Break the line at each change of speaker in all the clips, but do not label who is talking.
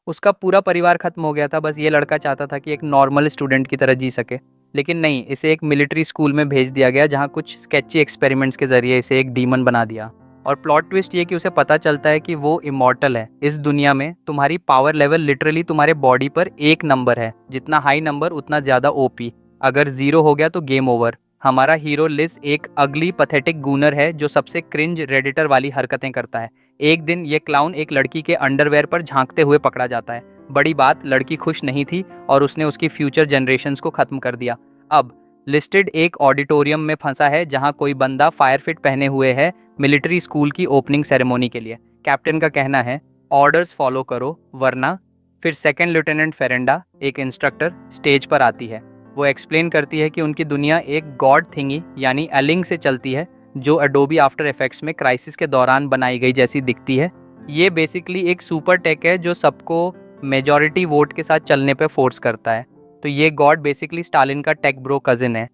उसका पूरा परिवार खत्म हो गया था, बस ये लड़का चाहता था कि एक नॉर्मल स्टूडेंट की तरह जी सके। लेकिन नहीं, इसे एक मिलिट्री स्कूल में भेज दिया गया जहाँ कुछ स्केची एक्सपेरिमेंट्स के जरिए इसे एक डीमन बना दिया। और प्लॉट ट्विस्ट ये कि उसे पता चलता है कि वो इमॉर्टल है। इस दुनिया में तुम्हारी पावर लेवल लिटरली तुम्हारे बॉडी पर एक नंबर है, जितना हाई नंबर उतना ज़्यादा ओपी। अगर 0 हो गया तो गेम ओवर। हमारा हीरो लिस एक अगली पथेटिक गूनर है जो सबसे क्रिंज रेडिटर वाली हरकतें करता है। एक दिन ये क्लाउन एक लड़की के अंडरवेयर पर झांकते हुए पकड़ा जाता है। बड़ी बात, लड़की खुश नहीं थी और उसने उसकी फ्यूचर जनरेशंस को खत्म कर दिया। अब लिस्टेड एक ऑडिटोरियम में फंसा है जहां कोई बंदा फायर फिट पहने हुए है मिलिट्री स्कूल की ओपनिंग सेरेमोनी के लिए। कैप्टन का कहना है, ऑर्डर्स फॉलो करो वरना। फिर सेकंड लेफ्टिनेंट फेरेंडा, एक इंस्ट्रक्टर, स्टेज पर आती है। वो एक्सप्लेन करती है कि उनकी दुनिया एक गॉड थिंगी यानी एलिंग से चलती है, जो एडोबी आफ्टर इफेक्ट्स में क्राइसिस के दौरान बनाई गई जैसी दिखती है। ये बेसिकली एक सुपर टेक है जो सबको मेजॉरिटी वोट के साथ चलने पे फोर्स करता है। तो ये गॉड बेसिकली स्टालिन का टेक ब्रो कजिन है।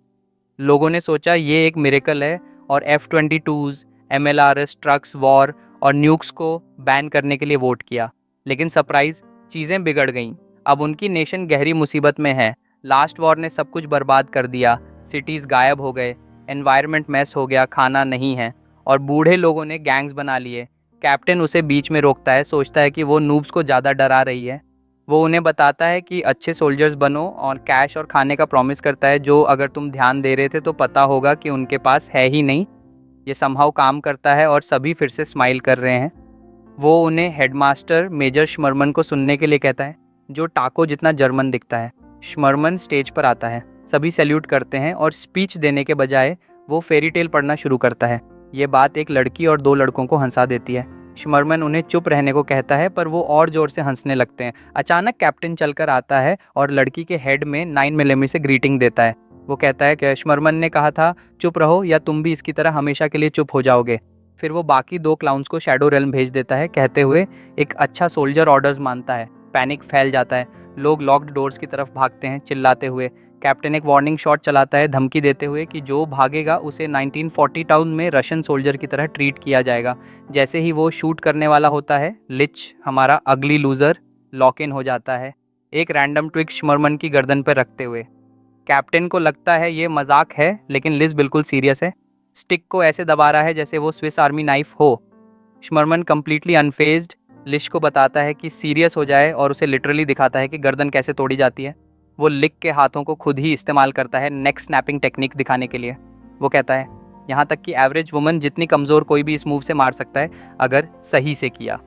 लोगों ने सोचा ये एक मिरेकल है और F-22s, MLRS ट्रक्स, वॉर और न्यूक्स को बैन करने के लिए वोट किया। लेकिन सरप्राइज, चीज़ें बिगड़ गईं। अब उनकी नेशन गहरी मुसीबत में है। लास्ट वॉर ने सब कुछ बर्बाद कर दिया। सिटीज़ गायब हो गए, एनवायरनमेंट मैस हो गया, खाना नहीं है और बूढ़े लोगों ने गैंग्स बना लिए। कैप्टन उसे बीच में रोकता है, सोचता है कि वो नूब्स को ज़्यादा डरा रही है। वो उन्हें बताता है कि अच्छे सोल्जर्स बनो और कैश और खाने का प्रॉमिस करता है, जो अगर तुम ध्यान दे रहे थे तो पता होगा कि उनके पास है ही नहीं। ये समहाउ काम करता है और सभी फिर से स्माइल कर रहे हैं। वो उन्हें हेडमास्टर मेजर श्मरमन को सुनने के लिए कहता है, जो टाको जितना जर्मन दिखता है। श्मरमन स्टेज पर आता है, सभी सैल्यूट करते हैं और स्पीच देने के बजाय वो फेरी टेल पढ़ना शुरू करता है। ये बात एक लड़की और 2 लड़कों को हंसा देती है। श्मरमन उन्हें चुप रहने को कहता है पर वो और जोर से हंसने लगते हैं। अचानक कैप्टन चलकर आता है और लड़की के हेड में 9 मिलीमीटर से ग्रीटिंग देता है। वो कहता है कि श्मरमन ने कहा था चुप रहो या तुम भी इसकी तरह हमेशा के लिए चुप हो जाओगे। फिर वो बाकी 2 क्लाउन्स को शैडो रेल्म भेज देता है, कहते हुए एक अच्छा सोल्जर ऑर्डर्स मानता है। पैनिक फैल जाता है, लोग लॉक्ड डोर्स की तरफ भागते हैं चिल्लाते हुए। कैप्टन एक वार्निंग शॉट चलाता है, धमकी देते हुए कि जो भागेगा उसे 1940 टाउन में रशियन सोल्जर की तरह ट्रीट किया जाएगा। जैसे ही वो शूट करने वाला होता है, लिच, हमारा अगली लूज़र, लॉक इन हो जाता है, एक रैंडम ट्विक श्मरमन की गर्दन पर रखते हुए। कैप्टन को लगता है ये मजाक है, लेकिन लिज बिल्कुल सीरियस है। स्टिक को ऐसे दबा रहा है जैसे वो स्विस आर्मी नाइफ हो। श्मरमन कंप्लीटली अनफेज्ड लिश को बताता है कि सीरियस हो जाए और उसे लिटरली दिखाता है कि गर्दन कैसे तोड़ी जाती है। वो लिक के हाथों को खुद ही इस्तेमाल करता है नेक स्नैपिंग टेक्निक दिखाने के लिए। वो कहता है, यहाँ तक कि एवरेज वुमन जितनी कमज़ोर कोई भी इस मूव से मार सकता है अगर सही से किया।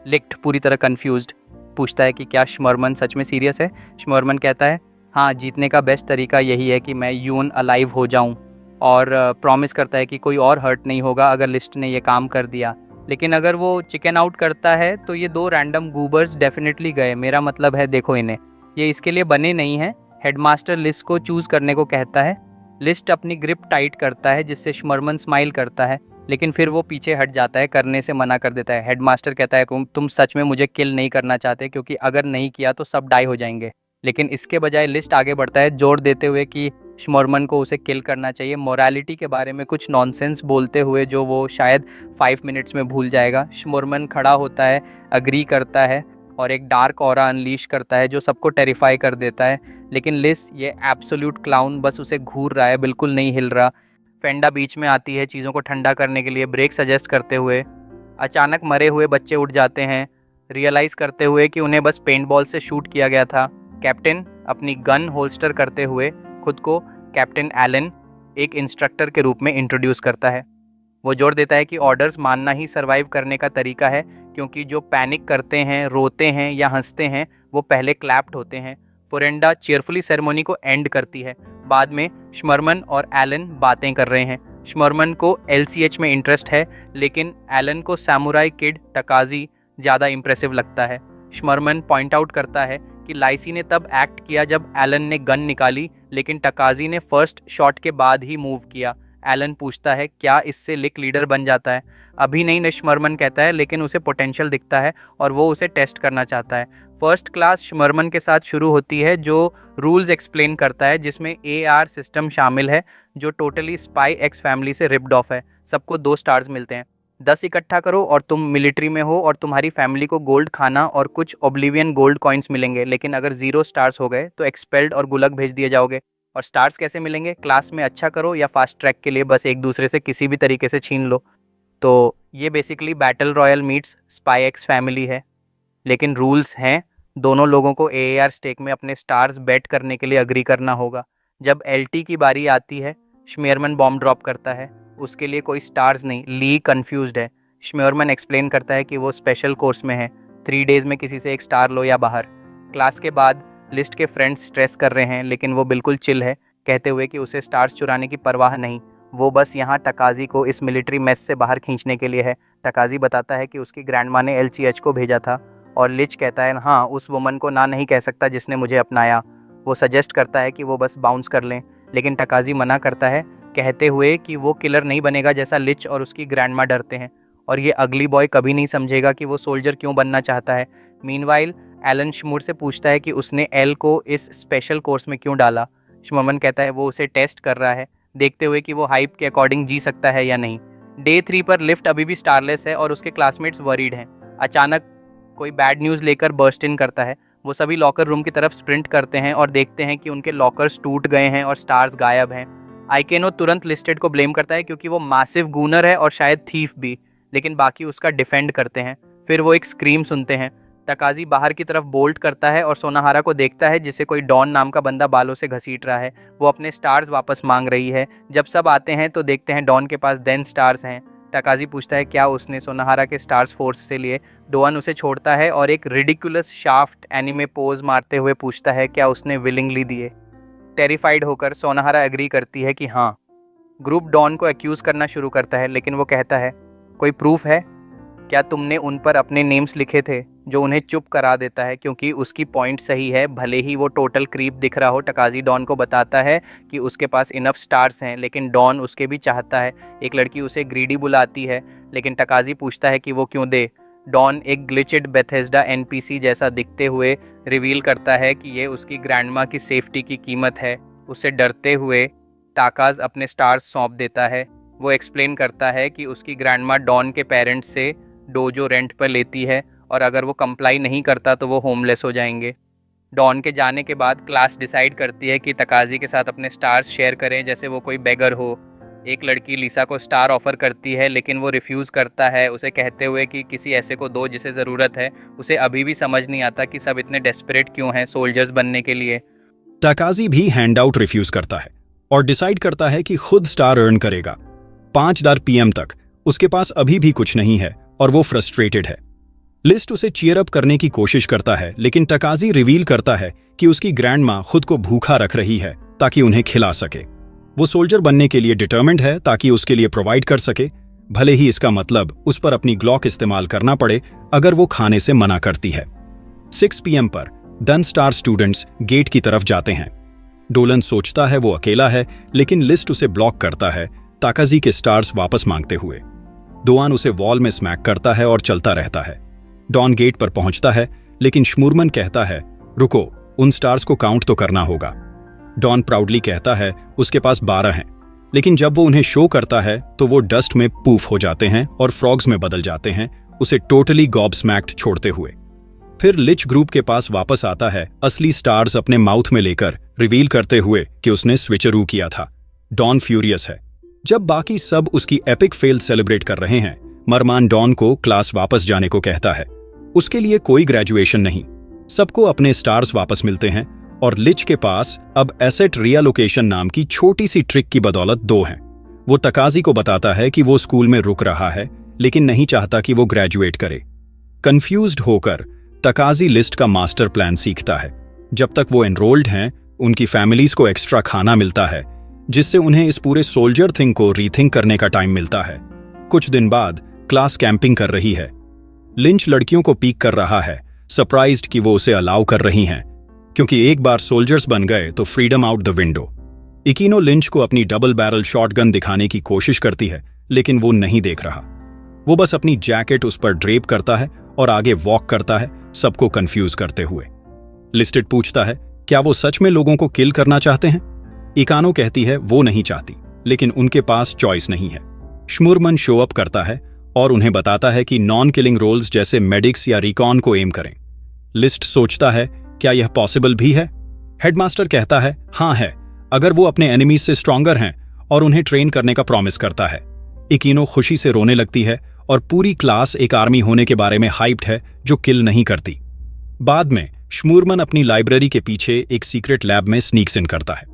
लिक्ट पूरी तरह कन्फ्यूज्ड पूछता है कि क्या श्मरमन सच में सीरियस है। श्मरमन कहता है, हाँ, जीतने का बेस्ट तरीका यही है कि मैं यून अलाइव हो जाऊँ, और प्रॉमिस करता है कि कोई और हर्ट नहीं होगा अगर लिस्ट ने ये काम कर दिया। लेकिन अगर वो चिकन आउट करता है तो ये 2 रैंडम गूबर्स डेफिनेटली गए। मेरा मतलब है, देखो इन्हें, ये इसके लिए बने नहीं हैं। हेडमास्टर लिस्ट को चूज़ करने को कहता है। लिस्ट अपनी ग्रिप टाइट करता है जिससे श्मरमन स्माइल करता है, लेकिन फिर वो पीछे हट जाता है, करने से मना कर देता है। हेडमास्टर कहता है, तुम सच में मुझे किल नहीं करना चाहते, क्योंकि अगर नहीं किया तो सब डाई हो जाएंगे। लेकिन इसके बजाय लिस्ट आगे बढ़ता है, जोर देते हुए कि श्मरमन को उसे किल करना चाहिए, मोरालिटी के बारे में कुछ नॉनसेंस बोलते हुए जो वो शायद 5 मिनट्स में भूल जाएगा। श्मरमन खड़ा होता है, अग्री करता है और एक डार्क ऑरा अनलीश करता है जो सबको टेरिफाई कर देता है। लेकिन लिस, ये एब्सोल्यूट क्लाउन, बस उसे घूर रहा है, बिल्कुल नहीं हिल रहा। फेंडा बीच में आती है चीज़ों को ठंडा करने के लिए, ब्रेक सजेस्ट करते हुए। अचानक मरे हुए बच्चे उठ जाते हैं, रियलाइज़ करते हुए कि उन्हें बस पेंट बॉल से शूट किया गया था। कैप्टन अपनी गन होल्स्टर करते हुए खुद को कैप्टन एलन, एक इंस्ट्रक्टर के रूप में इंट्रोड्यूस करता है। वो जोर देता है कि ऑर्डर्स मानना ही सर्वाइव करने का तरीका है, क्योंकि जो पैनिक करते हैं, रोते हैं या हंसते हैं, वो पहले क्लैप्ड होते हैं। फोरेंडा चेयरफुली सेरेमनी को एंड करती है। बाद में श्मरमन और एलन बातें कर रहे हैं। श्मरमन को LCH में इंटरेस्ट है, लेकिन एलन को सैमुराई किड टकाजी ज़्यादा इंप्रेसिव लगता है। श्मरमन पॉइंट आउट करता है कि लाइसी ने तब एक्ट किया जब एलन ने गन निकाली, लेकिन टकाजी ने फर्स्ट शॉट के बाद ही मूव किया। एलन पूछता है, क्या इससे लिक लीडर बन जाता है? अभी नहीं, श्मरमन कहता है, लेकिन उसे पोटेंशियल दिखता है और वो उसे टेस्ट करना चाहता है। फर्स्ट क्लास श्मरमन के साथ शुरू होती है, जो रूल्स एक्सप्लेन करता है, जिसमें AR सिस्टम शामिल है जो टोटली स्पाई एक्स फैमिली से रिप्ड ऑफ है। सबको 2 स्टार्स मिलते हैं। 10 इकट्ठा करो और तुम मिलिट्री में हो और तुम्हारी फैमिली को गोल्ड खाना और कुछ ओब्लिवियन गोल्ड कॉइन्स मिलेंगे, लेकिन अगर 0 स्टार्स हो गए तो एक्सपेल्ड और गुलक भेज दिए जाओगे। और स्टार्स कैसे मिलेंगे? क्लास में अच्छा करो या फास्ट ट्रैक के लिए बस एक दूसरे से किसी भी तरीके से छीन लो। तो ये basically battle royal meets spy x family है। लेकिन रूल्स हैं, दोनों लोगों को AAR स्टेक में अपने स्टार्स बेट करने के लिए अग्री करना होगा। जब LT की बारी आती है, श्मेयरमैन बॉम्ब ड्रॉप करता है, उसके लिए कोई स्टार्स नहीं। ली कंफ्यूज्ड है। श्मेयरमैन एक्सप्लेन करता है कि वो स्पेशल कोर्स में है, 3 डेज में किसी से एक स्टार लो या बाहर। क्लास के बाद लिस्ट के फ्रेंड्स स्ट्रेस कर रहे हैं, लेकिन वो बिल्कुल चिल है, कहते हुए कि उसे स्टार्स चुराने की परवाह नहीं, वो बस यहाँ टकाजी को इस मिलिट्री मेस से बाहर खींचने के लिए है। टकाजी बताता है कि उसकी ग्रैंडमा ने LCH को भेजा था, और लिच कहता है हाँ, उस वुमन को ना नहीं कह सकता जिसने मुझे अपनाया। वो सजेस्ट करता है कि वो बस बाउंस कर लें, लेकिन टकाजी मना करता है, कहते हुए कि वो किलर नहीं बनेगा जैसा लिच और उसकी ग्रैंडमा डरते हैं, और ये अगली बॉय कभी नहीं समझेगा कि वो सोल्जर क्यों बनना चाहता है। मीनवाइल एलन श्मूर से पूछता है कि उसने एल को इस स्पेशल कोर्स में क्यों डाला। श्मर्मन कहता है वो उसे टेस्ट कर रहा है, देखते हुए कि वो हाइप के अकॉर्डिंग जी सकता है या नहीं। डे 3 पर लिफ्ट अभी भी स्टारलेस है और उसके क्लासमेट्स वरीड हैं। अचानक कोई बैड न्यूज़ लेकर बर्स्ट इन करता है। वो सभी लॉकर रूम की तरफ स्प्रिंट करते हैं और देखते हैं कि उनके लॉकर्स टूट गए हैं और स्टार्स गायब हैं। आइकेनो तुरंत लिस्टेड को ब्लेम करता है क्योंकि वो मैसिव गूनर है और शायद थीफ भी, लेकिन बाकी उसका डिफेंड करते हैं। फिर वो एक स्क्रीम सुनते हैं। तकाजी बाहर की तरफ बोल्ट करता है और सोनाहारा को देखता है जिसे कोई डॉन नाम का बंदा बालों से घसीट रहा है। वो अपने स्टार्स वापस मांग रही है। जब सब आते हैं तो देखते हैं डॉन के पास 10 स्टार्स हैं। तकाजी पूछता है क्या उसने सोनाहारा के स्टार्स फोर्स से लिए। डोअन उसे छोड़ता है और एक रिडिकुलस शाफ्ट एनिमे पोज मारते हुए पूछता है क्या उसने विलिंगली दिए। टेरिफाइड होकर सोनाहारा एग्री करती है कि हाँ। ग्रुप डॉन को एक्यूज़ करना शुरू करता है, लेकिन वो कहता है कोई प्रूफ है? क्या तुमने उन पर अपने नेम्स लिखे थे? जो उन्हें चुप करा देता है क्योंकि उसकी पॉइंट सही है, भले ही वो टोटल क्रीप दिख रहा हो। टकाजी डॉन को बताता है कि उसके पास इनफ स्टार्स हैं, लेकिन डॉन उसके भी चाहता है। एक लड़की उसे ग्रीडी बुलाती है, लेकिन टकाजी पूछता है कि वो क्यों दे। डॉन एक ग्लिचड बेथेस्डा NPC जैसा दिखते हुए रिवील करता है कि ये उसकी ग्रैंडमा की सेफ्टी की कीमत है। उससे डरते हुए ताकाज अपने स्टार्स सौंप देता है। वो एक्सप्लेन करता है कि उसकी ग्रैंडमा डॉन के पेरेंट्स से डोजो रेंट पर लेती है और अगर वो कंप्लाई नहीं करता तो वो होमलेस हो जाएंगे। डॉन के जाने के बाद क्लास डिसाइड करती है कि तकाजी के साथ अपने स्टार्स शेयर करें जैसे वो कोई बेगर हो। एक लड़की लिसा को स्टार ऑफर करती है, लेकिन वो रिफ्यूज़ करता है, उसे कहते हुए कि किसी ऐसे को दो जिसे ज़रूरत है। उसे अभी भी समझ नहीं आता कि सब इतने डेस्परेट क्यों हैं सोल्जर्स बनने के लिए।
तकाजी भी हैंड आउट रिफ्यूज करता है और डिसाइड करता है कि खुद स्टार अर्न करेगा। 5 PM तक उसके पास अभी भी कुछ नहीं है और वो फ्रस्ट्रेटेड है। लिस्ट उसे चीयर अप करने की कोशिश करता है, लेकिन तकाजी रिवील करता है कि उसकी ग्रैंडमा खुद को भूखा रख रही है ताकि उन्हें खिला सके। वो सोल्जर बनने के लिए डिटर्मिन्ड है ताकि उसके लिए प्रोवाइड कर सके, भले ही इसका मतलब उस पर अपनी ग्लॉक इस्तेमाल करना पड़े अगर वो खाने से मना करती है। 6 PM पर डन स्टार स्टूडेंट्स गेट की तरफ जाते हैं। डोलन सोचता है वो अकेला है, लेकिन लिस्ट उसे ब्लॉक करता है ताकाजी के स्टार्स वापस मांगते हुए। डोआन उसे वॉल में स्मैक करता है और चलता रहता है। डॉन गेट पर पहुंचता है, लेकिन श्मूरमन कहता है रुको, उन स्टार्स को काउंट तो करना होगा। डॉन प्राउडली कहता है उसके पास 12 हैं, लेकिन जब वो उन्हें शो करता है तो वो डस्ट में पूफ हो जाते हैं और फ्रॉग्स में बदल जाते हैं, उसे टोटली गॉबस्मैक्ड छोड़ते हुए। फिर लिच ग्रुप के पास वापस आता है, असली स्टार्स अपने माउथ में लेकर, रिवील करते हुए कि उसने स्विचरू किया था। डॉन फ्यूरियस है। जब बाकी सब उसकी एपिक फेल सेलिब्रेट कर रहे हैं, मरमान डॉन को क्लास वापस जाने को कहता है। उसके लिए कोई ग्रेजुएशन नहीं, सबको अपने स्टार्स वापस मिलते हैं और लिच के पास अब एसेट रियलोकेशन नाम की छोटी सी ट्रिक की बदौलत 2 हैं। वो तकाजी को बताता है कि वो स्कूल में रुक रहा है, लेकिन नहीं चाहता कि वो ग्रेजुएट करे। कंफ्यूज्ड होकर तकाजी लिस्ट का मास्टर प्लान सीखता है। जब तक वो एनरोल्ड हैं, उनकी फैमिलीज को एक्स्ट्रा खाना मिलता है, जिससे उन्हें इस पूरे सोल्जर थिंग को रीथिंक करने का टाइम मिलता है। कुछ दिन बाद क्लास कैंपिंग कर रही है। लिंच लड़कियों को पीक कर रहा है, सरप्राइज्ड कि वो उसे अलाउ कर रही हैं, क्योंकि एक बार सोल्जर्स बन गए तो फ्रीडम आउट द विंडो। इकीनो लिंच को अपनी डबल बैरल शॉटगन दिखाने की कोशिश करती है, लेकिन वो नहीं देख रहा। वो बस अपनी जैकेट उस पर ड्रेप करता है और आगे वॉक करता है, सबको कंफ्यूज करते हुए। लिस्टेड पूछता है क्या वो सच में लोगों को किल करना चाहते हैं। इकानो कहती है वो नहीं चाहती, लेकिन उनके पास चॉइस नहीं है। श्मूरमन शो अप करता है और उन्हें बताता है कि नॉन किलिंग रोल्स जैसे मेडिक्स या रिकॉन को एम करें। लिस्ट सोचता है, क्या यह पॉसिबल भी है? हेडमास्टर कहता है, हाँ है, अगर वो अपने एनिमीज से स्ट्रॉन्गर हैं, और उन्हें ट्रेन करने का प्रॉमिस करता है। इकीनो खुशी से रोने लगती है और पूरी क्लास एक आर्मी होने के बारे में हाइप्ड है जो किल नहीं करती। बाद में श्मूरमन अपनी लाइब्रेरी के पीछे एक सीक्रेट लैब में स्नीक्स इन करता है।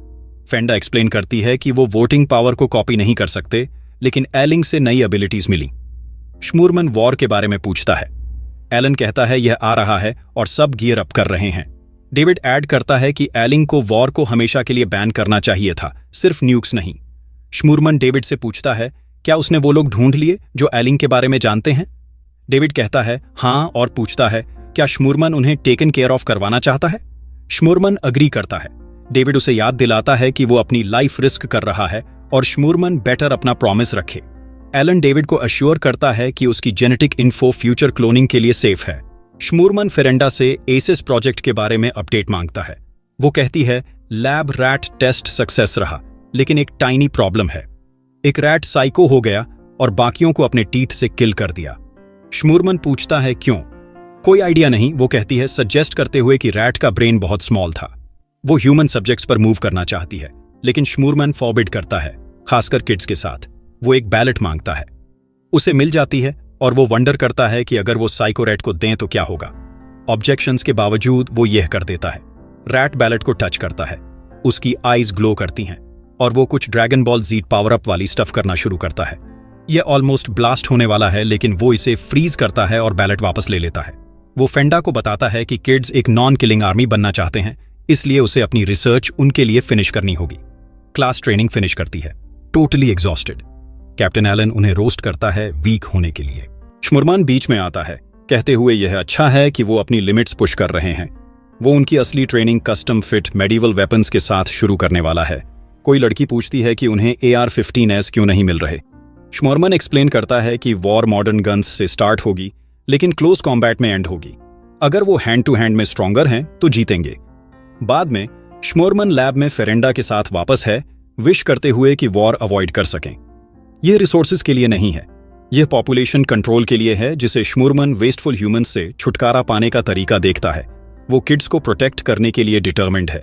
फेंडा एक्सप्लेन करती है कि वो वोटिंग पावर को कॉपी नहीं कर सकते, लेकिन एलिंग से नई एबिलिटीज मिली। श्मूरमन वॉर के बारे में पूछता है। एलन कहता है यह आ रहा है और सब गियर अप कर रहे हैं। डेविड ऐड करता है कि एलिंग को वॉर को हमेशा के लिए बैन करना चाहिए था, सिर्फ न्यूक्स नहीं। श्मूरमन डेविड से पूछता है, क्या उसने वो लोग ढूंढ लिए जो एलिंग के बारे में जानते हैं? डेविड कहता है हाँ, और पूछता है क्या श्मूरमन उन्हें टेकन केयर ऑफ करवाना चाहता है? श्मूरमन अग्री करता है। डेविड उसे याद दिलाता है कि वो अपनी लाइफ रिस्क कर रहा है और श्मूरमन बेटर अपना प्रॉमिस रखे। एलन डेविड को अश्योर करता है कि उसकी जेनेटिक इन्फो फ्यूचर क्लोनिंग के लिए सेफ है। श्मूरमन फेरेंडा से एसिस प्रोजेक्ट के बारे में अपडेट मांगता है। वो कहती है लैब रैट टेस्ट सक्सेस रहा, लेकिन एक टाइनी प्रॉब्लम है। एक रैट साइको हो गया और बाकियों को अपने टीथ से किल कर दिया। श्मूरमन पूछता है क्यों? कोई आइडिया नहीं, वो कहती है, सजेस्ट करते हुए कि रैट का ब्रेन बहुत स्मॉल था। वो ह्यूमन सब्जेक्ट्स पर मूव करना चाहती है, लेकिन श्मूरमन फॉरबिड करता है, खासकर किड्स के साथ। वो एक बैलेट मांगता है, उसे मिल जाती है और वो वंडर करता है कि अगर वो साइको रैट को दें तो क्या होगा। ऑब्जेक्शंस के बावजूद वो यह कर देता है। रैट बैलेट को टच करता है, उसकी आईज ग्लो करती हैं और वो कुछ ड्रैगन बॉल जीट पावर अप वाली स्टफ करना शुरू करता है। यह ऑलमोस्ट ब्लास्ट होने वाला है, लेकिन वो इसे फ्रीज करता है और बैलेट वापस ले लेता है। वो फेंडा को बताता है कि किड्स एक नॉन किलिंग आर्मी बनना चाहते हैं, इसलिए उसे अपनी रिसर्च उनके लिए फिनिश करनी होगी। क्लास ट्रेनिंग फिनिश करती है, टोटली एग्जॉस्टेड। कैप्टन एलन उन्हें रोस्ट करता है वीक होने के लिए। श्मूरमन बीच में आता है, कहते हुए यह अच्छा है कि वो अपनी लिमिट्स पुश कर रहे हैं। वो उनकी असली training custom fit medieval weapons के साथ शुरू करने वाला है। कोई लड़की पूछती है कि उन्हें AR-15S क्यों नहीं मिल रहे। श्मूरमन एक्सप्लेन करता है कि वॉर मॉडर्न गन्स से स्टार्ट होगी, लेकिन क्लोज कॉम्बैट में एंड होगी। अगर वो हैंड टू हैंड में स्ट्रॉन्गर हैं तो जीतेंगे। बाद में श्मूरमन लैब में फेरेंडा के साथ वापस है, विश करते हुए कि वॉर अवॉइड कर सकें। यह रिसोर्सेज के लिए नहीं है, यह पॉपुलेशन कंट्रोल के लिए है, जिसे श्मूरमन वेस्टफुल ह्यूमंस से छुटकारा पाने का तरीका देखता है। वो किड्स को प्रोटेक्ट करने के लिए डिटर्मिन्ड है।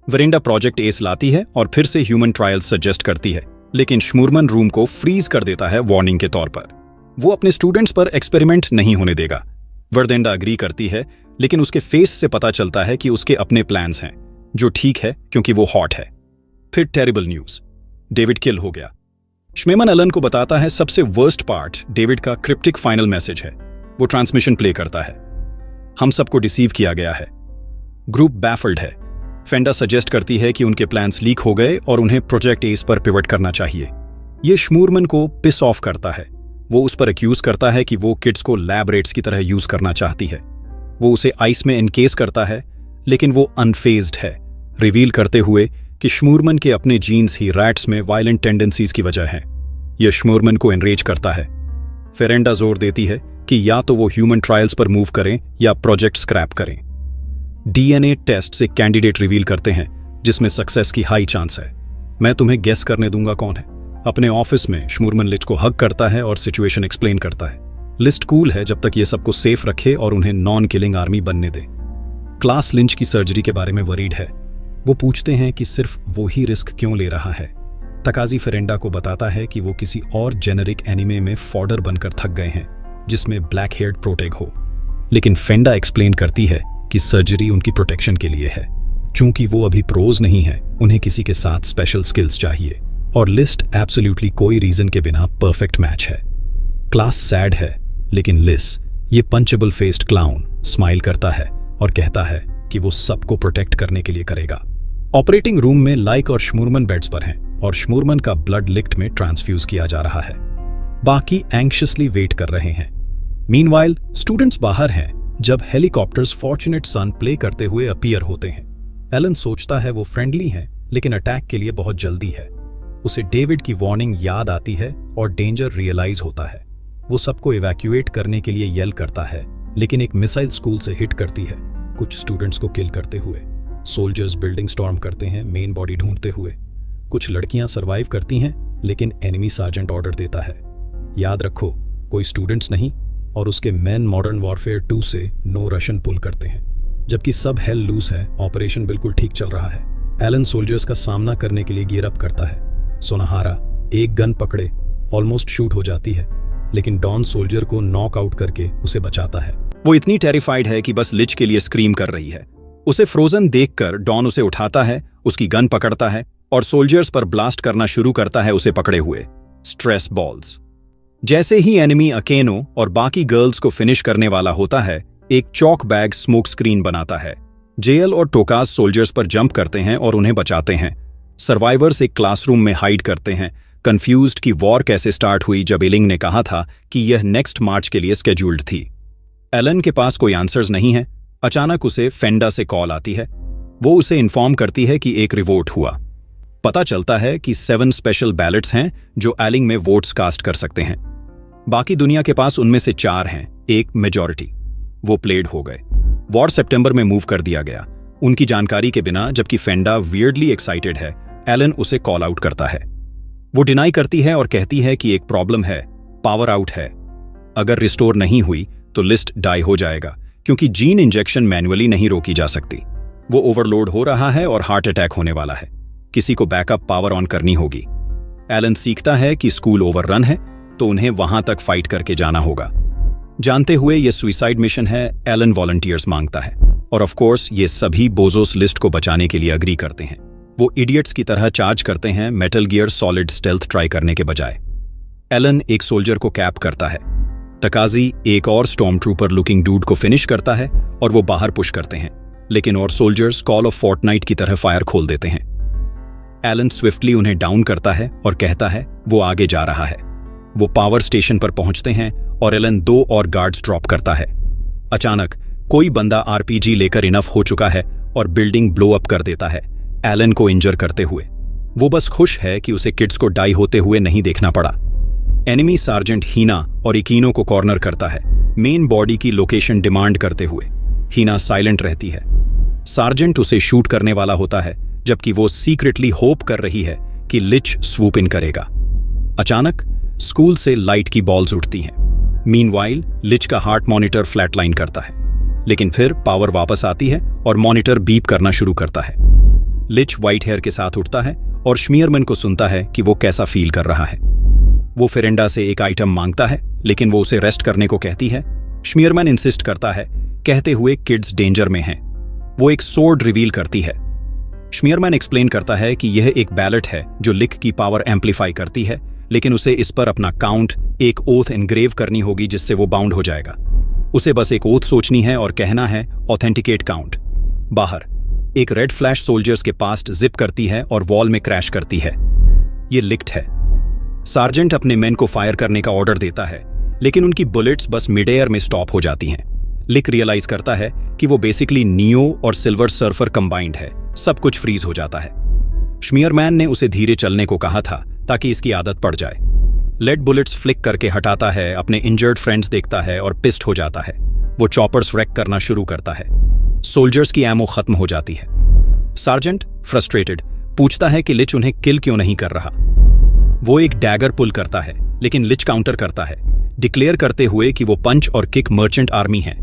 वेरेंडा प्रोजेक्ट एस लाती है और फिर से ह्यूमन ट्रायल्स सजेस्ट करती है, लेकिन श्मूरमन रूम को फ्रीज कर देता है वार्निंग के तौर पर। वो अपने स्टूडेंट्स पर एक्सपेरिमेंट नहीं होने देगा। वेरेंडा अग्री करती है, लेकिन उसके फेस से पता चलता है कि उसके अपने प्लान्स हैं, जो ठीक है क्योंकि वो हॉट है। फिर टेरिबल न्यूज, डेविड किल हो गया। श्मूरमन एलन को बताता है सबसे वर्स्ट पार्ट डेविड का क्रिप्टिक फाइनल मैसेज है। वो ट्रांसमिशन प्ले करता है, हम सबको डिसीव किया गया है, ग्रुप बैफल्ड है। फेंडा सजेस्ट करती है कि उनके प्लान्स लीक हो गए और उन्हें प्रोजेक्ट एस पर पिवट करना चाहिए। ये श्मूरमन को पिस ऑफ करता है। वो उस पर एक्यूज करता है कि वो किड्स को लैब रेट्स की तरह यूज करना चाहती है। वो उसे आइस में एनकेस करता है, लेकिन वो अनफेज्ड है, रिवील करते हुए कि श्मूरमन के अपने जीन्स ही रैट्स में वायलेंट टेंडेंसीज की वजह है। यह श्मूरमन को एनरेज करता है। फेरेंडा जोर देती है कि या तो वो ह्यूमन ट्रायल्स पर मूव करें या प्रोजेक्ट स्क्रैप करें। DNA टेस्ट से कैंडिडेट रिवील करते हैं जिसमें सक्सेस की हाई चांस है। मैं तुम्हें गेस करने दूंगा कौन है। अपने ऑफिस में श्मूरमन लिस्ट को हग करता है और सिचुएशन एक्सप्लेन करता है। लिस्ट कूल है जब तक ये सबको सेफ रखे और उन्हें नॉन किलिंग आर्मी बनने दे। क्लास लिंच की सर्जरी के बारे में वरीड है। वो पूछते हैं कि सिर्फ वो ही रिस्क क्यों ले रहा है। तकाजी फेरेंडा को बताता है कि वो किसी और जेनेरिक एनिमे में फॉडर बनकर थक गए हैं जिसमें ब्लैक हेयर्ड प्रोटेग हो, लेकिन फेंडा एक्सप्लेन करती है कि सर्जरी उनकी प्रोटेक्शन के लिए है। चूंकि वो अभी प्रोज नहीं है, उन्हें किसी के साथ स्पेशल स्किल्स चाहिए, और लिस्ट एब्सोल्युटली कोई रीजन के बिना परफेक्ट मैच है। क्लास सैड है, लेकिन लिस, ये पंचेबल फेस्ड क्लाउन, स्माइल करता है और कहता है कि वो सबको प्रोटेक्ट करने के लिए करेगा। ऑपरेटिंग रूम में लाइक और श्मूरमन बेड्स पर हैं और श्मूरमन का ब्लड लिक्ट में ट्रांसफ्यूज किया जा रहा है। बाकी एंग्शियसली वेट कर रहे हैं। मीनवाइल स्टूडेंट्स बाहर हैं जब हेलीकॉप्टर्स फॉर्चुनेट सन प्ले करते हुए अपीयर होते हैं। एलन सोचता है वो फ्रेंडली हैं, लेकिन अटैक के लिए बहुत जल्दी है। उसे डेविड की वार्निंग याद आती है और डेंजर रियलाइज होता है। वो सबको इवैक्यूएट करने के लिए येल करता है, लेकिन एक मिसाइल स्कूल से हिट करती है, कुछ स्टूडेंट्स को किल करते हुए। सोल्जर्स बिल्डिंग स्टॉर्म करते हैं मेन बॉडी ढूंढते हुए। कुछ लड़कियां सर्वाइव करती हैं, लेकिन एनिमी सार्जेंट ऑर्डर देता है, याद रखो कोई स्टूडेंट्स नहीं, और उसके मैन मॉडर्न वॉरफेयर 2 से नो रशन पुल करते हैं। जबकि सब हेल लूज है, ऑपरेशन बिल्कुल ठीक चल रहा है। एलन सोल्जर्स का सामना करने के लिए गियर अप करता है। सोनाहारा एक गन पकड़े ऑलमोस्ट शूट हो जाती है, लेकिन डॉन सोल्जर को नॉक आउट करके उसे बचाता है। वो इतनी टेरिफाइड है कि बस लिच के लिए स्क्रीम कर रही है। उसे फ्रोजन देखकर डॉन उसे उठाता है, उसकी गन पकड़ता है और सोल्जर्स पर ब्लास्ट करना शुरू करता है उसे पकड़े हुए। Stress balls. जैसे ही एनिमी अकेनो और बाकी गर्ल्स को फिनिश करने वाला होता है, एक चॉक बैग स्मोक स्क्रीन बनाता है। जेएल और टोकास सोल्जर्स पर जंप करते हैं और उन्हें बचाते हैं। सर्वाइवर्स एक क्लासरूम में हाइड करते हैं, कंफ्यूज्ड कि वॉर कैसे स्टार्ट हुई जब इलिंग ने कहा था कि यह नेक्स्ट मार्च के लिए स्केड्यूल्ड थी। एलन के पास कोई आंसर्स नहीं है। अचानक उसे फेंडा से कॉल आती है। वो उसे इन्फॉर्म करती है कि एक रिवोट हुआ। पता चलता है कि 7 स्पेशल बैलेट्स हैं जो एलिंग में वोट्स कास्ट कर सकते हैं। बाकी दुनिया के पास उनमें से 4 हैं, एक मेजॉरिटी। वो प्लेड हो गए। वॉर सितंबर में मूव कर दिया गया, उनकी जानकारी के बिना। जबकि फेंडा वियर्डली एक्साइटेड है, एलन उसे कॉल आउट करता है। वो डिनाई करती है और कहती है कि एक प्रॉब्लम है, पावर आउट है। अगर रिस्टोर नहीं हुई तो लिस्ट डाई हो जाएगा, क्योंकि जीन इंजेक्शन मैन्युअली नहीं रोकी जा सकती। वो ओवरलोड हो रहा है और हार्ट अटैक होने वाला है। किसी को बैकअप पावर ऑन करनी होगी। एलन सीखता है कि स्कूल ओवररन है, तो उन्हें वहां तक फाइट करके जाना होगा। जानते हुए ये सुइसाइड मिशन है, एलन वॉलंटियर्स मांगता है। और ऑफ कोर्स ये सभी बोजोस लिस्ट को बचाने के लिए अग्री करते हैं। वो इडियट्स की तरह चार्ज करते हैं, metal gear solid stealth try करने के बजाय। एलन एक सोल्जर को कैप करता है। तकाजी एक और स्टॉर्म ट्रूपर लुकिंग डूड को फिनिश करता है और वो बाहर पुश करते हैं, लेकिन और सोल्जर्स कॉल ऑफ फोर्टनाइट की तरह फायर खोल देते हैं। एलन स्विफ्टली उन्हें डाउन करता है और कहता है वो आगे जा रहा है। वो पावर स्टेशन पर पहुंचते हैं और एलन 2 और गार्ड्स ड्रॉप करता है। अचानक कोई बंदा आरपीजी लेकर इनफ हो चुका है और बिल्डिंग ब्लो अप कर देता है, एलन को इंजर करते हुए। वो बस खुश है कि उसे किड्स को डाई होते हुए नहीं देखना पड़ा। एनिमी सार्जेंट हीना और इकीनो को कॉर्नर करता है, मेन बॉडी की लोकेशन डिमांड करते हुए। हीना साइलेंट रहती है। सार्जेंट उसे शूट करने वाला होता है, जबकि वो सीक्रेटली होप कर रही है कि लिच स्वूप इन करेगा। अचानक स्कूल से लाइट की बॉल्स उठती हैं। मीनवाइल लिच का हार्ट मॉनिटर फ्लैटलाइन करता है, लेकिन फिर पावर वापस आती है और मॉनिटर बीप करना शुरू करता है। लिच व्हाइट हेयर के साथ उठता है और श्मीयरमैन को सुनता है कि वो कैसा फील कर रहा है। वो फेरेंडा से एक आइटम मांगता है, लेकिन वो उसे रेस्ट करने को कहती है। श्मीयरमैन इंसिस्ट करता है, कहते हुए किड्स डेंजर में हैं। वो एक सोर्ड रिवील करती है। श्मीयरमैन एक्सप्लेन करता है कि यह एक बैलेट है जो लिक की पावर एम्पलीफाई करती है, लेकिन उसे इस पर अपना काउंट, एक ओथ एनग्रेव करनी होगी जिससे वो बाउंड हो जाएगा। उसे बस एक ओथ सोचनी है और कहना है ऑथेंटिकेट काउंट। बाहर एक रेड फ्लैश सोल्जर्स के पास जिप करती है और वॉल में क्रैश करती है। ये लिक्ट है। सार्जेंट अपने मेन को फायर करने का ऑर्डर देता है, लेकिन उनकी बुलेट्स बस मिड एयर में स्टॉप हो जाती हैं। लिक रियलाइज करता है कि वो बेसिकली नियो और सिल्वर सर्फर कंबाइंड है। सब कुछ फ्रीज हो जाता है। श्मीयरमैन ने उसे धीरे चलने को कहा था ताकि इसकी आदत पड़ जाए। लेड बुलेट्स फ्लिक करके हटाता है, अपने इंजर्ड फ्रेंड्स देखता है और पिस्ट हो जाता है। वो चॉपर्स रैक करना शुरू करता है। सोल्जर्स की एमो खत्म हो जाती है। सार्जेंट फ्रस्ट्रेटेड पूछता है कि लिच उन्हें किल क्यों नहीं कर रहा। वो एक डैगर पुल करता है, लेकिन लिच काउंटर करता है, डिक्लेयर करते हुए कि वो पंच और किक मर्चेंट आर्मी है।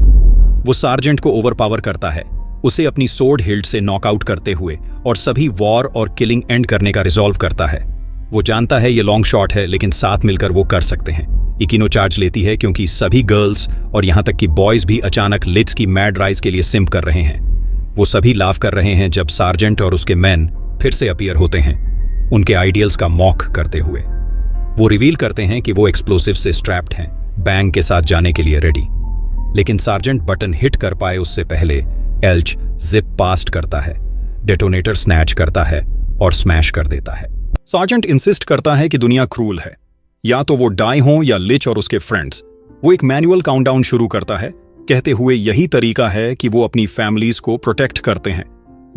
वो सार्जेंट को ओवरपावर करता है, उसे अपनी सोर्ड हिल्ड से नॉकआउट करते हुए, और सभी वॉर और किलिंग एंड करने का रिजॉल्व करता है। वो जानता है ये लॉन्ग शॉट है, लेकिन साथ मिलकर वो कर सकते हैं। इकिनो चार्ज लेती है क्योंकि सभी गर्ल्स और यहाँ तक कि बॉयज भी अचानक लिट्स की मैड राइज के लिए सिम्प कर रहे हैं। वो सभी लाफ कर रहे हैं जब सार्जेंट और उसके मैन फिर से अपीयर होते हैं, उनके आइडियल्स का मॉक करते हुए। वो रिवील करते हैं कि वो एक्सप्लोसिव से स्ट्रैप्ड हैं, बैंग के साथ जाने के लिए रेडी। लेकिन सार्जेंट बटन हिट कर पाए उससे पहले एल्च जिप पास्ट करता है, डेटोनेटर स्नैच करता है और स्मैश कर देता है। सार्जेंट इंसिस्ट करता है कि दुनिया क्रूल है, या तो वो डाई हों या लिच और उसके फ्रेंड्स। वो एक मैनुअल काउंटडाउन शुरू करता है, कहते हुए यही तरीका है कि वो अपनी फैमिलीज को प्रोटेक्ट करते हैं।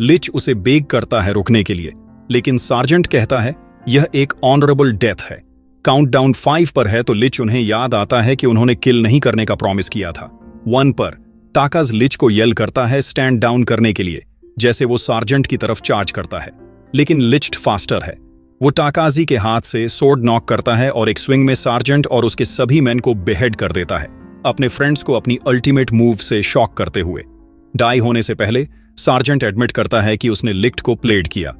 लिच उसे बेग करता है रुकने के लिए, लेकिन सार्जेंट कहता है यह एक ऑनरेबल डेथ है। काउंटडाउन 5 पर है तो लिच उन्हें याद आता है कि उन्होंने किल नहीं करने का प्रॉमिस किया था। 1 पर ताकाज लिच को येल करता है स्टैंड डाउन करने के लिए, जैसे वो सार्जेंट की तरफ चार्ज करता है, लेकिन लिच फास्टर है। वो टाकाजी के हाथ से सोर्ड नॉक करता है और एक स्विंग में सार्जेंट और उसके सभी मैन को बेहेड कर देता है, अपने फ्रेंड्स को अपनी अल्टीमेट मूव से शॉक करते हुए। डाई होने से पहले सार्जेंट एडमिट करता है कि उसने लिक्ट को प्लेड किया।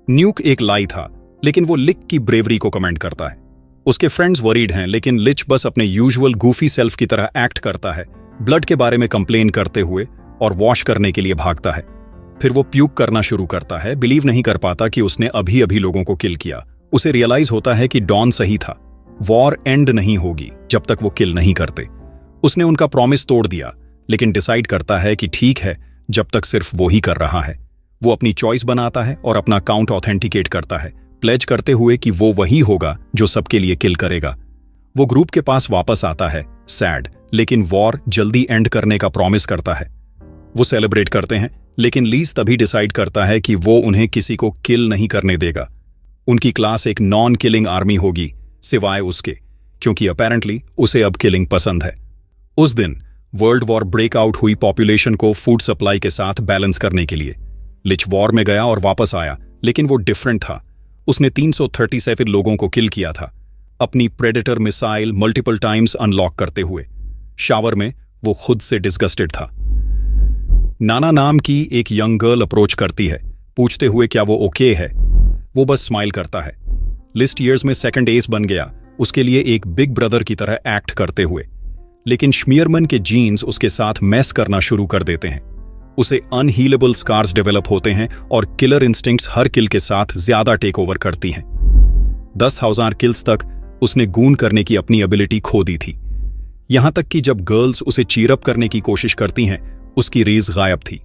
न्यूक एक लाई था, लेकिन वो लिक की ब्रेवरी को कमेंट करता है। उसके फ्रेंड्स वरीड हैं, लेकिन लिच बस अपने यूजुअल गूफी सेल्फ की तरह एक्ट करता है, ब्लड के बारे में कंप्लेन करते हुए, और वॉश करने के लिए भागता है। फिर वो प्यूक करना शुरू करता है, बिलीव नहीं कर पाता कि उसने अभी अभी लोगों को किल किया। उसे रियलाइज होता है कि डॉन सही था, वॉर एंड नहीं होगी जब तक वो किल नहीं करते। उसने उनका प्रॉमिस तोड़ दिया, लेकिन डिसाइड करता है कि ठीक है जब तक सिर्फ वो ही कर रहा है। वो अपनी चॉइस बनाता है और अपना अकाउंट ऑथेंटिकेट करता है, प्लेज करते हुए कि वो वही होगा जो सबके लिए किल करेगा। वो ग्रुप के पास वापस आता है सैड, लेकिन वॉर जल्दी एंड करने का प्रॉमिस करता है। वो सेलिब्रेट करते हैं, लेकिन लीज तभी डिसाइड करता है कि वो उन्हें किसी को किल नहीं करने देगा। उनकी क्लास एक नॉन किलिंग आर्मी होगी सिवाय उसके, क्योंकि अपेरेंटली उसे अब किलिंग पसंद है। उस दिन वर्ल्ड वॉर ब्रेकआउट हुई पॉपुलेशन को फूड सप्लाई के साथ बैलेंस करने के लिए। लिच वॉर में गया और वापस आया, लेकिन वो डिफरेंट था। उसने 337 लोगों को किल किया था, अपनी predator missile multiple times unlock करते हुए। शावर में वो खुद से डिस्गस्टेड था। नाना नाम की एक यंग गर्ल अप्रोच करती है, पूछते हुए क्या वो ओके है। वो बस स्माइल करता है। लिस्ट ईयर्स में सेकंड एस बन गया, उसके लिए एक बिग ब्रदर की तरह एक्ट करते हुए। लेकिन श्मीयरमन के जीन्स उसके साथ मैस करना शुरू कर देते हैं। उसे अनहीलेबल स्कार्स डेवलप होते हैं और किलर इंस्टिंक्ट्स हर किल के साथ ज्यादा टेक ओवर करती हैं। 10,000 किल्स तक उसने गून करने की अपनी एबिलिटी खो दी थी। यहां तक कि जब गर्ल्स उसे चीरअप करने की कोशिश करती हैं, उसकी रेस गायब थी।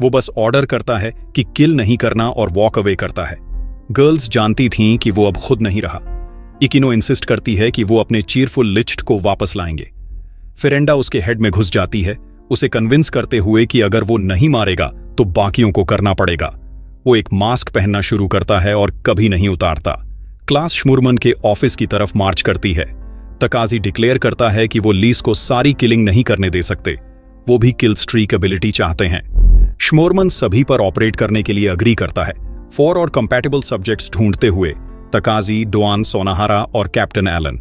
वो बस ऑर्डर करता है कि किल नहीं करना और वॉक अवे करता है। गर्ल्स जानती थीं कि वो अब खुद नहीं रहा। इकिनो इंसिस्ट करती है कि वो अपने चीरफुल लिच्ड को वापस लाएंगे। फेरेंडा उसके हेड में घुस जाती है, उसे कन्विंस करते हुए कि अगर वो नहीं मारेगा तो बाकियों को करना पड़ेगा। वो एक मास्क पहनना शुरू करता है और कभी नहीं उतारता। क्लास श्मूरमन के ऑफिस की तरफ मार्च करती है। तकाजी डिक्लेयर करता है कि वो लीस को सारी किलिंग नहीं करने दे सकते, वो भी किल स्ट्रीक एबिलिटी चाहते हैं। श्मूरमन सभी पर ऑपरेट करने के लिए अग्री करता है, 4 और कंपैटिबल सब्जेक्ट्स ढूंढते हुए तकाजी, डोआन सोनाहारा और कैप्टन एलन।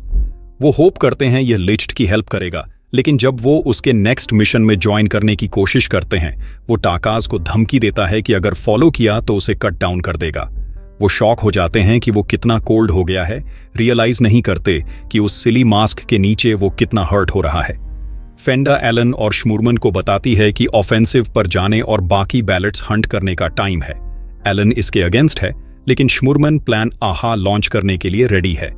वो होप करते हैं यह लिच्ड की हेल्प करेगा, लेकिन जब वो उसके नेक्स्ट मिशन में ज्वाइन करने की कोशिश करते हैं, वो टाकाज को धमकी देता है कि अगर फॉलो किया तो उसे कट डाउन कर देगा। वो शॉक हो जाते हैं कि वो कितना कोल्ड हो गया है, रियलाइज नहीं करते कि उस सिली मास्क के नीचे वो कितना हर्ट हो रहा है। फेंडा एलन और श्मूरमन को बताती है कि ऑफेंसिव पर जाने और बाकी बैलेट्स हंट करने का टाइम है। एलन इसके अगेंस्ट है, लेकिन श्मूरमन प्लान आहा लॉन्च करने के लिए रेडी है।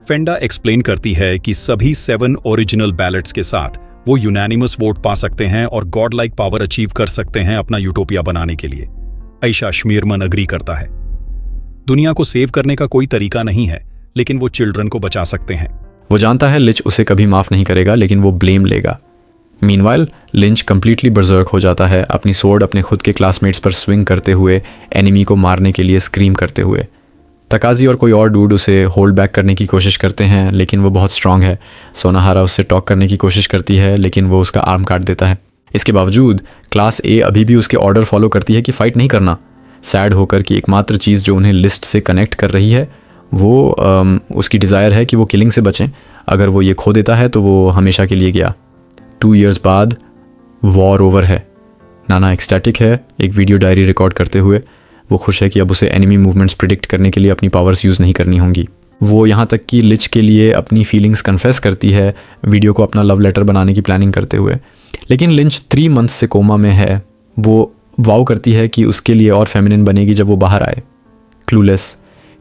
फेंडा एक्सप्लेन करती है कि सभी 7 ओरिजिनल बैलेट्स के साथ वो यूनानिमस वोट पा सकते हैं और गॉड लाइक पावर अचीव कर सकते हैं अपना यूटोपिया बनाने के लिए। ऐशा श्मीरमन अग्री करता है। दुनिया को सेव करने का कोई तरीका नहीं है, लेकिन वो चिल्ड्रन को बचा सकते हैं।
वो जानता है लिंच उसे कभी माफ नहीं करेगा, लेकिन वो ब्लेम लेगा। मीनवाइल लिंच कंप्लीटली बर्जर्क हो जाता है, अपनी स्वॉर्ड अपने खुद के क्लासमेट्स पर स्विंग करते हुए, एनिमी को मारने के लिए स्क्रीम करते हुए। तकाजी और कोई और डूड उसे होल्ड बैक करने की कोशिश करते हैं, लेकिन वो बहुत स्ट्रांग है। सोनाहारा उससे टॉक करने की कोशिश करती है, लेकिन वो उसका आर्म काट देता है। इसके बावजूद क्लास ए अभी भी उसके ऑर्डर फॉलो करती है कि फ़ाइट नहीं करना, सैड होकर कि एकमात्र चीज़ जो उन्हें लिस्ट से कनेक्ट कर रही है वो उसकी डिज़ायर है कि वो किलिंग से बचें। अगर वो ये खो देता है तो वो हमेशा के लिए गया। 2 इयर्स बाद वॉर ओवर है। नाना एक्सटैटिक है, एक वीडियो डायरी रिकॉर्ड करते हुए। वो खुश है कि अब उसे एनिमी मूवमेंट्स प्रिडिक्ट करने के लिए अपनी पावर्स यूज़ नहीं करनी होंगी। वो यहाँ तक कि लिच के लिए अपनी फीलिंग्स कन्फेस करती है, वीडियो को अपना लव लेटर बनाने की प्लानिंग करते हुए। लेकिन लिंच 3 मंथ्स से कोमा में है। वो वाव करती है कि उसके लिए और फेमिनिन बनेगी जब वो बाहर आए। क्लूलेस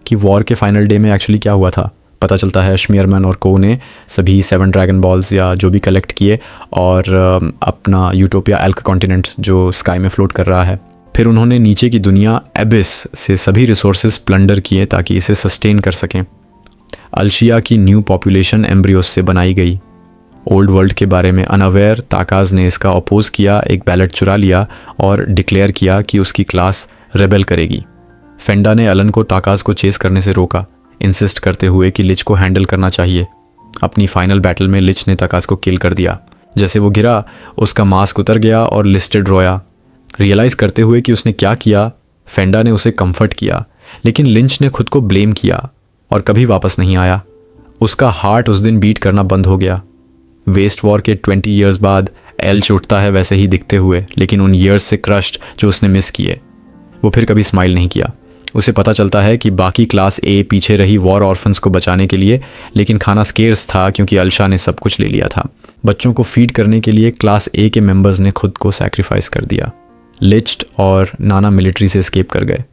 कि वॉर के फाइनल डे में एक्चुअली क्या हुआ था। पता चलता है श्मीयरमैन और को ने सभी 7 ड्रैगन बॉल्स या जो भी कलेक्ट किए और अपना यूटोपिया एल्क कॉन्टिनेंट जो स्काई में फ्लोट कर रहा है। फिर उन्होंने नीचे की दुनिया एबिस से सभी रिसोर्सेज प्लंडर किए ताकि इसे सस्टेन कर सकें। अल्शिया की न्यू पॉपुलेशन एम्ब्रियोस से बनाई गई। ओल्ड वर्ल्ड के बारे में अनअवेयर ताकाज ने इसका अपोज किया, एक बैलेट चुरा लिया और डिक्लेयर किया कि उसकी क्लास रेबेल करेगी। फेंडा ने एलन को ताकाज को चेस करने से रोका, इंसिस्ट करते हुए कि लिच को हैंडल करना चाहिए। अपनी फाइनल बैटल में लिच ने ताकाज को किल कर दिया। जैसे वो गिरा, उसका मास्क उतर गया और लिस्टेड रोया। रियलाइज़ करते हुए कि उसने क्या किया, फेंडा ने उसे कंफर्ट किया। लेकिन लिंच ने खुद को ब्लेम किया और कभी वापस नहीं आया। उसका हार्ट उस दिन बीट करना बंद हो गया। वेस्ट वॉर के 20 ईयर्स बाद एल्च उठता है वैसे ही दिखते हुए, लेकिन उन ईयर्स से क्रश्ड जो उसने मिस किए। वो फिर कभी स्माइल नहीं किया। उसे पता चलता है कि बाकी क्लास ए पीछे रही वॉर ऑर्फन्स को बचाने के लिए, लेकिन खाना स्केर्स था क्योंकि अल्शा ने सब कुछ ले लिया था। बच्चों को फीड करने के लिए क्लास ए के मेंबर्स ने खुद को सैक्रिफाइस कर दिया। लिच्ड और नाना मिलिट्री से एस्केप कर गए।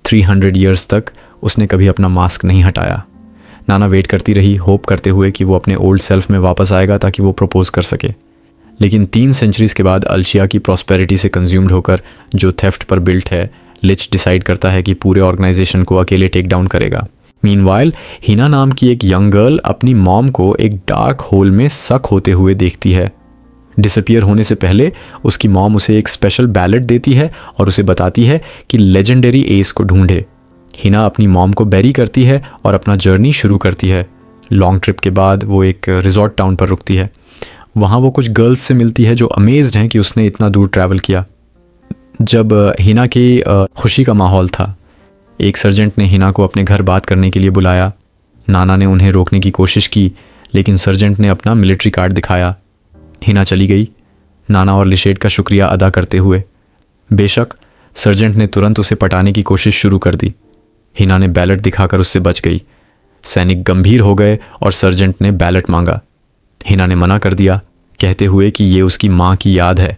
300 ईयर्स तक उसने कभी अपना मास्क नहीं हटाया। नाना वेट करती रही, होप करते हुए कि वो अपने ओल्ड सेल्फ में वापस आएगा ताकि वो प्रपोज कर सके। लेकिन 3 सेंचुरीज के बाद अल्शिया की प्रॉस्पेरिटी से कंज्यूम्ड होकर जो थेफ्ट पर बिल्ट है, लिच डिसाइड करता है कि पूरे ऑर्गेनाइजेशन को अकेले टेक डाउन करेगा। मीनवाइल हिना नाम की एक यंग गर्ल अपनी मॉम को एक डार्क होल में सक होते हुए देखती है। डिसअपियर होने से पहले उसकी मॉम उसे एक स्पेशल बैलेट देती है और उसे बताती है कि लेजेंडरी एस को ढूंढे। हिना अपनी मॉम को बैरी करती है और अपना जर्नी शुरू करती है। लॉन्ग ट्रिप के बाद वो एक रिजॉर्ट टाउन पर रुकती है। वहाँ वो कुछ गर्ल्स से मिलती है जो अमेज्ड हैं कि उसने इतना दूर ट्रैवल किया। जब हिना की खुशी का माहौल था, एक सर्जेंट ने हिना को अपने घर बात करने के लिए बुलाया। नाना ने उन्हें रोकने की कोशिश की, लेकिन सर्जेंट ने अपना मिलिट्री कार्ड दिखाया। हिना चली गई, नाना और लिशेड का शुक्रिया अदा करते हुए। बेशक सर्जेंट ने तुरंत उसे पटाने की कोशिश शुरू कर दी। हिना ने बैलेट दिखाकर उससे बच गई। सैनिक गंभीर हो गए और सर्जेंट ने बैलेट मांगा। हिना ने मना कर दिया, कहते हुए कि ये उसकी माँ की याद है।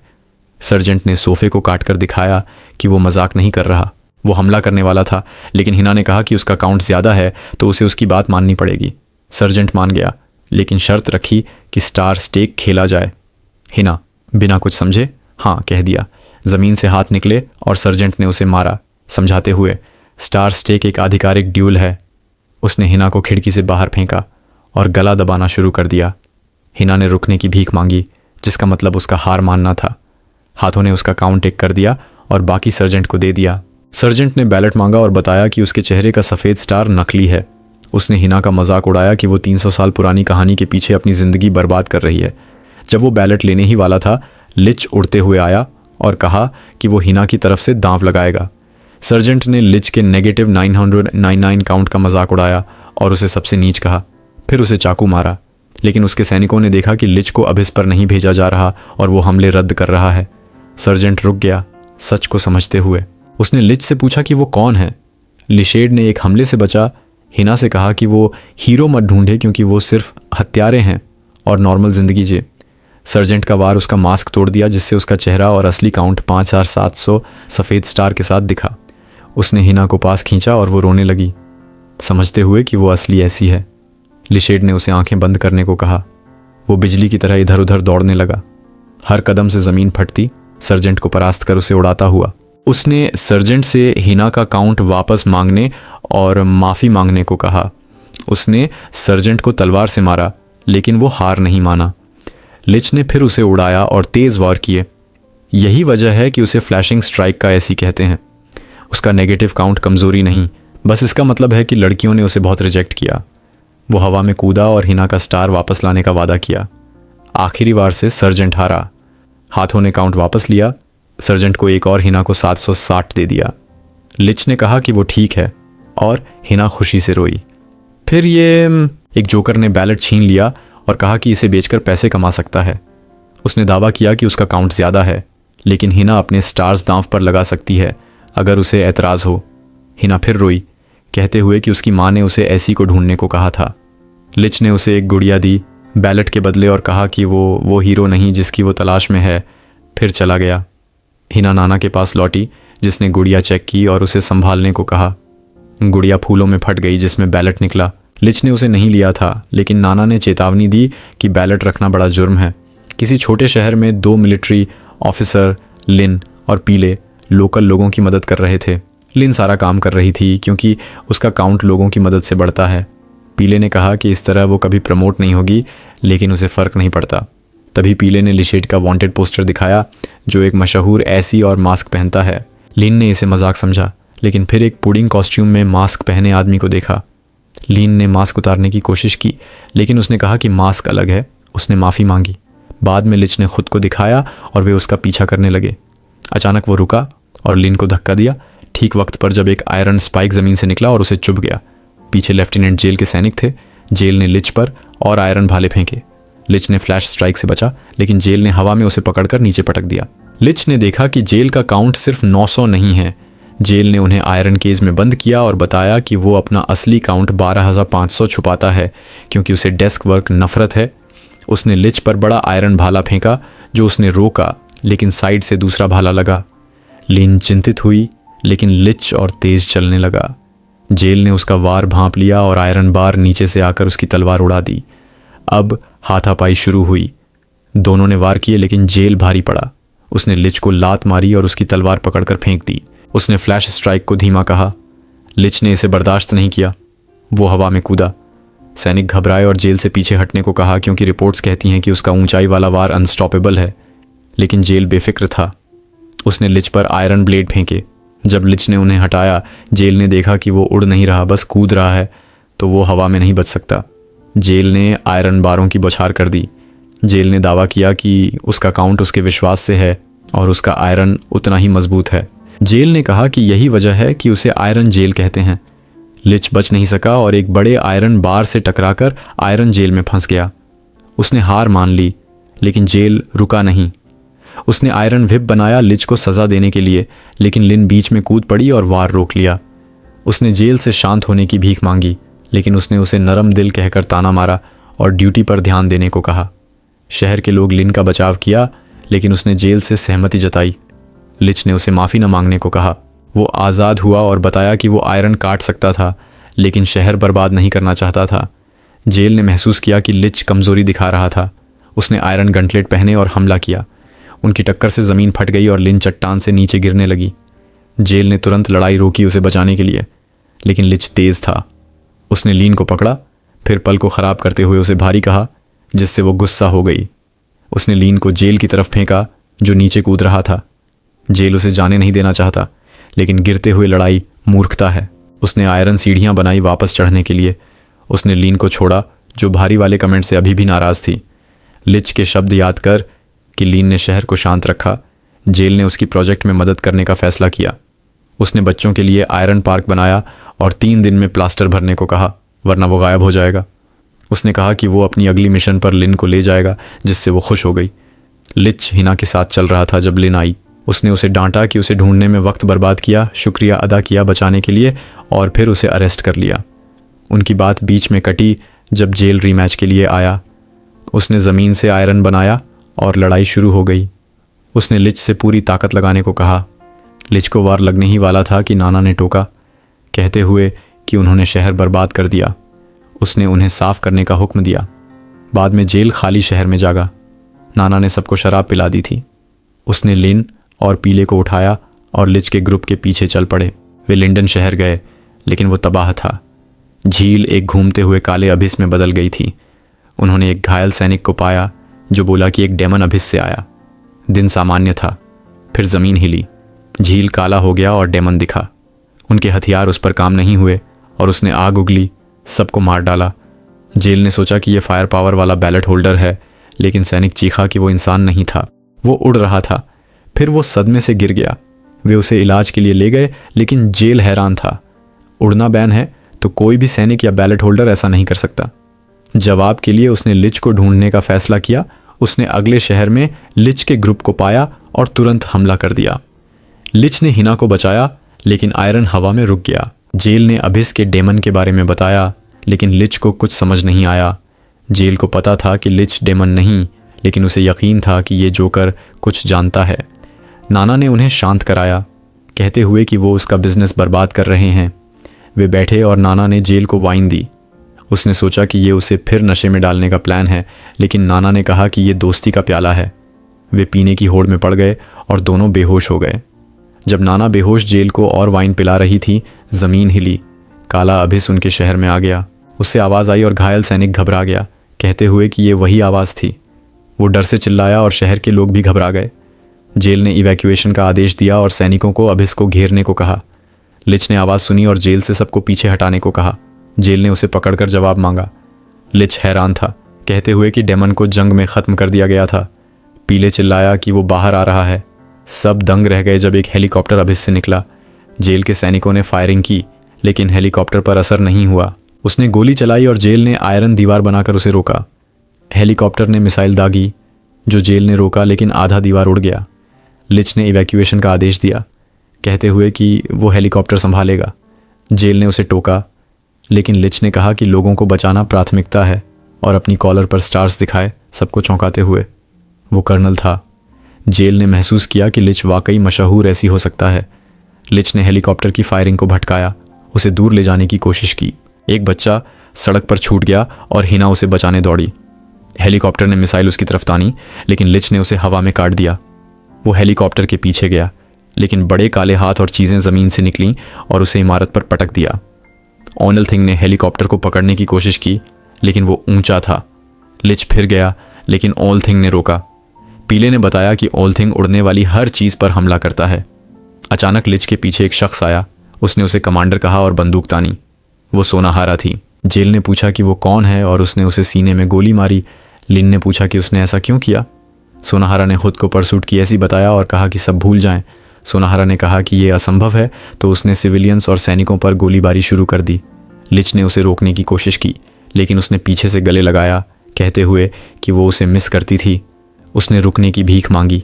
सर्जेंट ने सोफे को काटकर दिखाया कि वो मजाक नहीं कर रहा। वो हमला करने वाला था, लेकिन हिना ने कहा कि उसका काउंट ज़्यादा है तो उसे उसकी बात माननी पड़ेगी। सर्जेंट मान गया, लेकिन शर्त रखी कि स्टार स्टेक खेला जाए। हिना बिना कुछ समझे हाँ कह दिया। ज़मीन से हाथ निकले और सर्जेंट ने उसे मारा, समझाते हुए स्टार स्टेक एक आधिकारिक ड्यूल है। उसने हिना को खिड़की से बाहर फेंका और गला दबाना शुरू कर दिया। हिना ने रुकने की भीख मांगी, जिसका मतलब उसका हार मानना था। हाथों ने उसका काउंट एक कर दिया और बाकी सर्जेंट को दे दिया। सर्जेंट ने बैलेट मांगा और बताया कि उसके चेहरे का सफ़ेद स्टार नकली है। उसने हिना का मजाक उड़ाया कि वो 300 साल पुरानी कहानी के पीछे अपनी ज़िंदगी बर्बाद कर रही है। जब वो बैलेट लेने ही वाला था, लिच उड़ते हुए आया और कहा कि वो हिना की तरफ से दांव लगाएगा। सर्जेंट ने लिच के नेगेटिव 999 काउंट का मजाक उड़ाया और उसे सबसे नीच कहा, फिर उसे चाकू मारा। लेकिन उसके सैनिकों ने देखा कि लिच को अब इस पर नहीं भेजा जा रहा और वो हमले रद्द कर रहा है। सर्जेंट रुक गया, सच को समझते हुए। उसने लिच से पूछा कि वो कौन है। लिशेड ने एक हमले से बचा हिना से कहा कि वो हीरो मत ढूंढे क्योंकि वो सिर्फ हत्यारे हैं और नॉर्मल ज़िंदगी जिए। सर्जेंट का वार उसका मास्क तोड़ दिया, जिससे उसका चेहरा और असली काउंट 5700 सफ़ेद स्टार के साथ दिखा। उसने हिना को पास खींचा और वो रोने लगी, समझते हुए कि वो असली ऐसी है। लिशेड ने उसे आंखें बंद करने को कहा। वो बिजली की तरह इधर उधर दौड़ने लगा। हर कदम से ज़मीन फटती, सर्जेंट को परास्त कर उसे उड़ाता हुआ। उसने सर्जेंट से हिना का काउंट वापस मांगने और माफ़ी मांगने को कहा। उसने सर्जेंट को तलवार से मारा, लेकिन वो हार नहीं माना। लिच ने फिर उसे उड़ाया और तेज़ वार किए। यही वजह है कि उसे फ्लैशिंग स्ट्राइक का ऐसी कहते हैं। उसका नेगेटिव काउंट कमज़ोरी नहीं, बस इसका मतलब है कि लड़कियों ने उसे बहुत रिजेक्ट किया। वो हवा में कूदा और हिना का स्टार वापस लाने का वादा किया। आखिरी बार से सर्जेंट हारा। हाथों ने काउंट वापस लिया। सर्जेंट को एक और हिना को 760 दे दिया। लिच ने कहा कि वो ठीक है और हिना खुशी से रोई। फिर ये एक जोकर ने बैलेट छीन लिया और कहा कि इसे बेचकर पैसे कमा सकता है। उसने दावा किया कि उसका काउंट ज़्यादा है, लेकिन हिना अपने स्टार्स दांव पर लगा सकती है अगर उसे एतराज़ हो। हिना फिर रोई, कहते हुए कि उसकी माँ ने उसे ऐसी को ढूंढने को कहा था। लिच ने उसे एक गुड़िया दी बैलेट के बदले और कहा कि वो हीरो नहीं जिसकी वो तलाश में है। फिर चला गया। हिना नाना के पास लौटी, जिसने गुड़िया चेक की और उसे संभालने को कहा। गुड़िया फूलों में फट गई जिसमें बैलेट निकला। लिच ने उसे नहीं लिया था, लेकिन नाना ने चेतावनी दी कि बैलेट रखना बड़ा जुर्म है। किसी छोटे शहर में 2 मिलिट्री ऑफिसर, लिन और पीले, लोकल लोगों की मदद कर रहे थे। लिन सारा काम कर रही थी क्योंकि उसका काउंट लोगों की मदद से बढ़ता है। पीले ने कहा कि इस तरह वो कभी प्रमोट नहीं होगी, लेकिन उसे फ़र्क नहीं पड़ता। तभी पीले ने लिशेड का वांटेड पोस्टर दिखाया, जो एक मशहूर ऐसी और मास्क पहनता है। लिन ने इसे मजाक समझा, लेकिन फिर एक पुडिंग कॉस्ट्यूम में मास्क पहने आदमी को देखा। लिन ने मास्क उतारने की कोशिश की, लेकिन उसने कहा कि मास्क अलग है। उसने माफ़ी मांगी। बाद में लिच ने खुद को दिखाया और वे उसका पीछा करने लगे। अचानक वो रुका और लिन को धक्का दिया, ठीक वक्त पर जब एक आयरन स्पाइक ज़मीन से निकला और उसे चुभ गया। पीछे लेफ्टिनेंट जेल के सैनिक थे। जेल ने लिच पर और आयरन भाले फेंके। लिच ने फ्लैश स्ट्राइक से बचा, लेकिन जेल ने हवा में उसे पकड़कर नीचे पटक दिया। लिच ने देखा कि जेल का काउंट सिर्फ 900 नहीं है। जेल ने उन्हें आयरन केज में बंद किया और बताया कि वो अपना असली काउंट 12,500 छुपाता है क्योंकि उसे डेस्क वर्क नफरत है। उसने लिच पर बड़ा आयरन भाला फेंका जो उसने रोका, लेकिन साइड से दूसरा भाला लगा। लिन चिंतित हुई, लेकिन लिच और तेज चलने लगा। जेल ने उसका वार भांप लिया और आयरन बार नीचे से आकर उसकी तलवार उड़ा दी। अब हाथापाई शुरू हुई। दोनों ने वार किए, लेकिन जेल भारी पड़ा। उसने लिच को लात मारी और उसकी तलवार पकड़कर फेंक दी। उसने फ्लैश स्ट्राइक को धीमा कहा। लिच ने इसे बर्दाश्त नहीं किया। वो हवा में कूदा। सैनिक घबराए और जेल से पीछे हटने को कहा क्योंकि रिपोर्ट्स कहती हैं कि उसका ऊंचाई वाला वार अनस्टॉपेबल है, लेकिन जेल बेफिक्र था। उसने लिच पर आयरन ब्लेड फेंके। जब लिच ने उन्हें हटाया, जेल ने देखा कि वो उड़ नहीं रहा, बस कूद रहा है, तो वो हवा में नहीं बच सकता। जेल ने आयरन बारों की बौछार कर दी। जेल ने दावा किया कि उसका काउंट उसके विश्वास से है और उसका आयरन उतना ही मजबूत है। जेल ने कहा कि यही वजह है कि उसे आयरन जेल कहते हैं। लिच बच नहीं सका और एक बड़े आयरन बार से टकराकर आयरन जेल में फंस गया। उसने हार मान ली, लेकिन जेल रुका नहीं। उसने आयरन व्हिप बनाया लिच को सज़ा देने के लिए, लेकिन लिन बीच में कूद पड़ी और वार रोक लिया। उसने जेल से शांत होने की भीख मांगी, लेकिन उसने उसे नरम दिल कहकर ताना मारा और ड्यूटी पर ध्यान देने को कहा। शहर के लोग लिन का बचाव किया, लेकिन उसने जेल से सहमति जताई। लिच ने उसे माफ़ी न मांगने को कहा। वो आज़ाद हुआ और बताया कि वो आयरन काट सकता था, लेकिन शहर बर्बाद नहीं करना चाहता था। जेल ने महसूस किया कि लिच कमज़ोरी दिखा रहा था। उसने आयरन गंटलेट पहने और हमला किया। उनकी टक्कर से ज़मीन फट गई और लिन चट्टान से नीचे गिरने लगी। जेल ने तुरंत लड़ाई रोकी उसे बचाने के लिए, लेकिन लिच तेज़ था। उसने लिन को पकड़ा, फिर पल को ख़राब करते हुए उसे भारी कहा, जिससे वो गुस्सा हो गई। उसने लिन को जेल की तरफ फेंका जो नीचे कूद रहा था। जेल उसे जाने नहीं देना चाहता, लेकिन गिरते हुए लड़ाई मूर्खता है। उसने आयरन सीढ़ियाँ बनाई वापस चढ़ने के लिए। उसने लिन को छोड़ा जो भारी वाले कमेंट से अभी भी नाराज़ थी। लिच के शब्द याद कर कि लीन ने शहर को शांत रखा। जेल ने उसकी प्रोजेक्ट में मदद करने का फैसला किया। उसने बच्चों के लिए आयरन पार्क बनाया और 3 दिन में प्लास्टर भरने को कहा, वरना वो गायब हो जाएगा। उसने कहा कि वो अपनी अगली मिशन पर लिन को ले जाएगा, जिससे वो खुश हो गई। लिच हिना के साथ चल रहा था जब लिन आई। उसने उसे डांटा कि उसे ढूंढने में वक्त बर्बाद किया, शुक्रिया अदा किया बचाने के लिए, और फिर उसे अरेस्ट कर लिया। उनकी बात बीच में कटी जब जेल रीमैच के लिए आया। उसने ज़मीन से आयरन बनाया और लड़ाई शुरू हो गई। उसने लिच से पूरी ताकत लगाने को कहा। लिच को वार लगने ही वाला था कि नाना ने टोका, कहते हुए कि उन्होंने शहर बर्बाद कर दिया। उसने उन्हें साफ करने का हुक्म दिया। बाद में जेल खाली शहर में जागा। नाना ने सबको शराब पिला दी थी। उसने लिन और पीले को उठाया और लिच के ग्रुप के पीछे चल पड़े। वे लिंडन शहर गए, लेकिन वो तबाह था। झील एक घूमते हुए काले अभिस में बदल गई थी। उन्होंने एक घायल सैनिक को पाया जो बोला कि एक डेमन अभिस से आया। दिन सामान्य था, फिर ज़मीन हिली। झील काला हो गया और डेमन दिखा। उनके हथियार उस पर काम नहीं हुए और उसने आग उगली, सबको मार डाला। जेल ने सोचा कि यह फायर पावर वाला बैलेट होल्डर है, लेकिन सैनिक चीखा कि वो इंसान नहीं था, वो उड़ रहा था। फिर वो सदमे से गिर गया। वे उसे इलाज के लिए ले गए, लेकिन जेल हैरान था। उड़ना बैन है तो कोई भी सैनिक या बैलेट होल्डर ऐसा नहीं कर सकता। जवाब के लिए उसने लिच को ढूंढने का फैसला किया। उसने अगले शहर में लिच के ग्रुप को पाया और तुरंत हमला कर दिया। लिच ने हिना को बचाया, लेकिन आयरन हवा में रुक गया। जेल ने अभिस के डेमन के बारे में बताया, लेकिन लिच को कुछ समझ नहीं आया। जेल को पता था कि लिच डेमन नहीं, लेकिन उसे यकीन था कि ये जोकर कुछ जानता है। नाना ने उन्हें शांत कराया, कहते हुए कि वो उसका बिजनेस बर्बाद कर रहे हैं। वे बैठे और नाना ने जेल को वाइन दी। उसने सोचा कि ये उसे फिर नशे में डालने का प्लान है, लेकिन नाना ने कहा कि ये दोस्ती का प्याला है। वे पीने की होड़ में पड़ गए और दोनों बेहोश हो गए। जब नाना बेहोश जेल को और वाइन पिला रही थी, ज़मीन हिली। काला अभिस उनके शहर में आ गया। उससे आवाज़ आई और घायल सैनिक घबरा गया, कहते हुए कि ये वही आवाज़ थी। वो डर से चिल्लाया और शहर के लोग भी घबरा गए। जेल ने इवैक्यूएशन का आदेश दिया और सैनिकों को अभिस को घेरने को कहा। लिच ने आवाज़ सुनी और जेल से सबको पीछे हटाने को कहा। जेल ने उसे पकड़कर जवाब मांगा। लिच हैरान था, कहते हुए कि डेमन को जंग में ख़त्म कर दिया गया था। पीले चिल्लाया कि वो बाहर आ रहा है। सब दंग रह गए जब एक हेलीकॉप्टर अभिस से निकला। जेल के सैनिकों ने फायरिंग की, लेकिन हेलीकॉप्टर पर असर नहीं हुआ। उसने गोली चलाई और जेल ने आयरन दीवार बनाकर उसे रोका। हेलीकॉप्टर ने मिसाइल दागी जो जेल ने रोका, लेकिन आधा दीवार उड़ गया। लिच ने इवैक्यूएशन का आदेश दिया, कहते हुए कि वो हेलीकॉप्टर संभालेगा। जेल ने उसे टोका, लेकिन लिच ने कहा कि लोगों को बचाना प्राथमिकता है, और अपनी कॉलर पर स्टार्स दिखाए, सबको चौंकाते हुए। वो कर्नल था। जेल ने महसूस किया कि लिच वाकई मशहूर ऐसी हो सकता है। लिच ने हेलीकॉप्टर की फायरिंग को भटकाया, उसे दूर ले जाने की कोशिश की। एक बच्चा सड़क पर छूट गया और हिना उसे बचाने दौड़ी। हेलीकॉप्टर ने मिसाइल उसकी तरफ तानी, लेकिन लिच ने उसे हवा में काट दिया। वो हेलीकॉप्टर के पीछे गया, लेकिन बड़े काले हाथ और चीज़ें ज़मीन से निकलीं और उसे इमारत पर पटक दिया। ऑनल थिंग ने हेलीकॉप्टर को पकड़ने की कोशिश की, लेकिन वो ऊंचा था। लिच फिर गया, लेकिन ऑल थिंग ने रोका। पीले ने बताया कि ऑल थिंग उड़ने वाली हर चीज़ पर हमला करता है। अचानक लिच के पीछे एक शख्स आया। उसने उसे कमांडर कहा और बंदूक तानी। वो सोनाहारा थी। जेल ने पूछा कि वो कौन है और उसने उसे सीने में गोली मारी। लिन ने पूछा कि उसने ऐसा क्यों किया। सोनाहारा ने खुद को परसूट की ऐसी बताया और कहा कि सब भूल जाएं। सोनाहारा ने कहा कि यह असंभव है, तो उसने सिविलियंस और सैनिकों पर गोलीबारी शुरू कर दी। लिच ने उसे रोकने की कोशिश की, लेकिन उसने पीछे से गले लगाया, कहते हुए कि वो उसे मिस करती थी। उसने रुकने की भीख मांगी।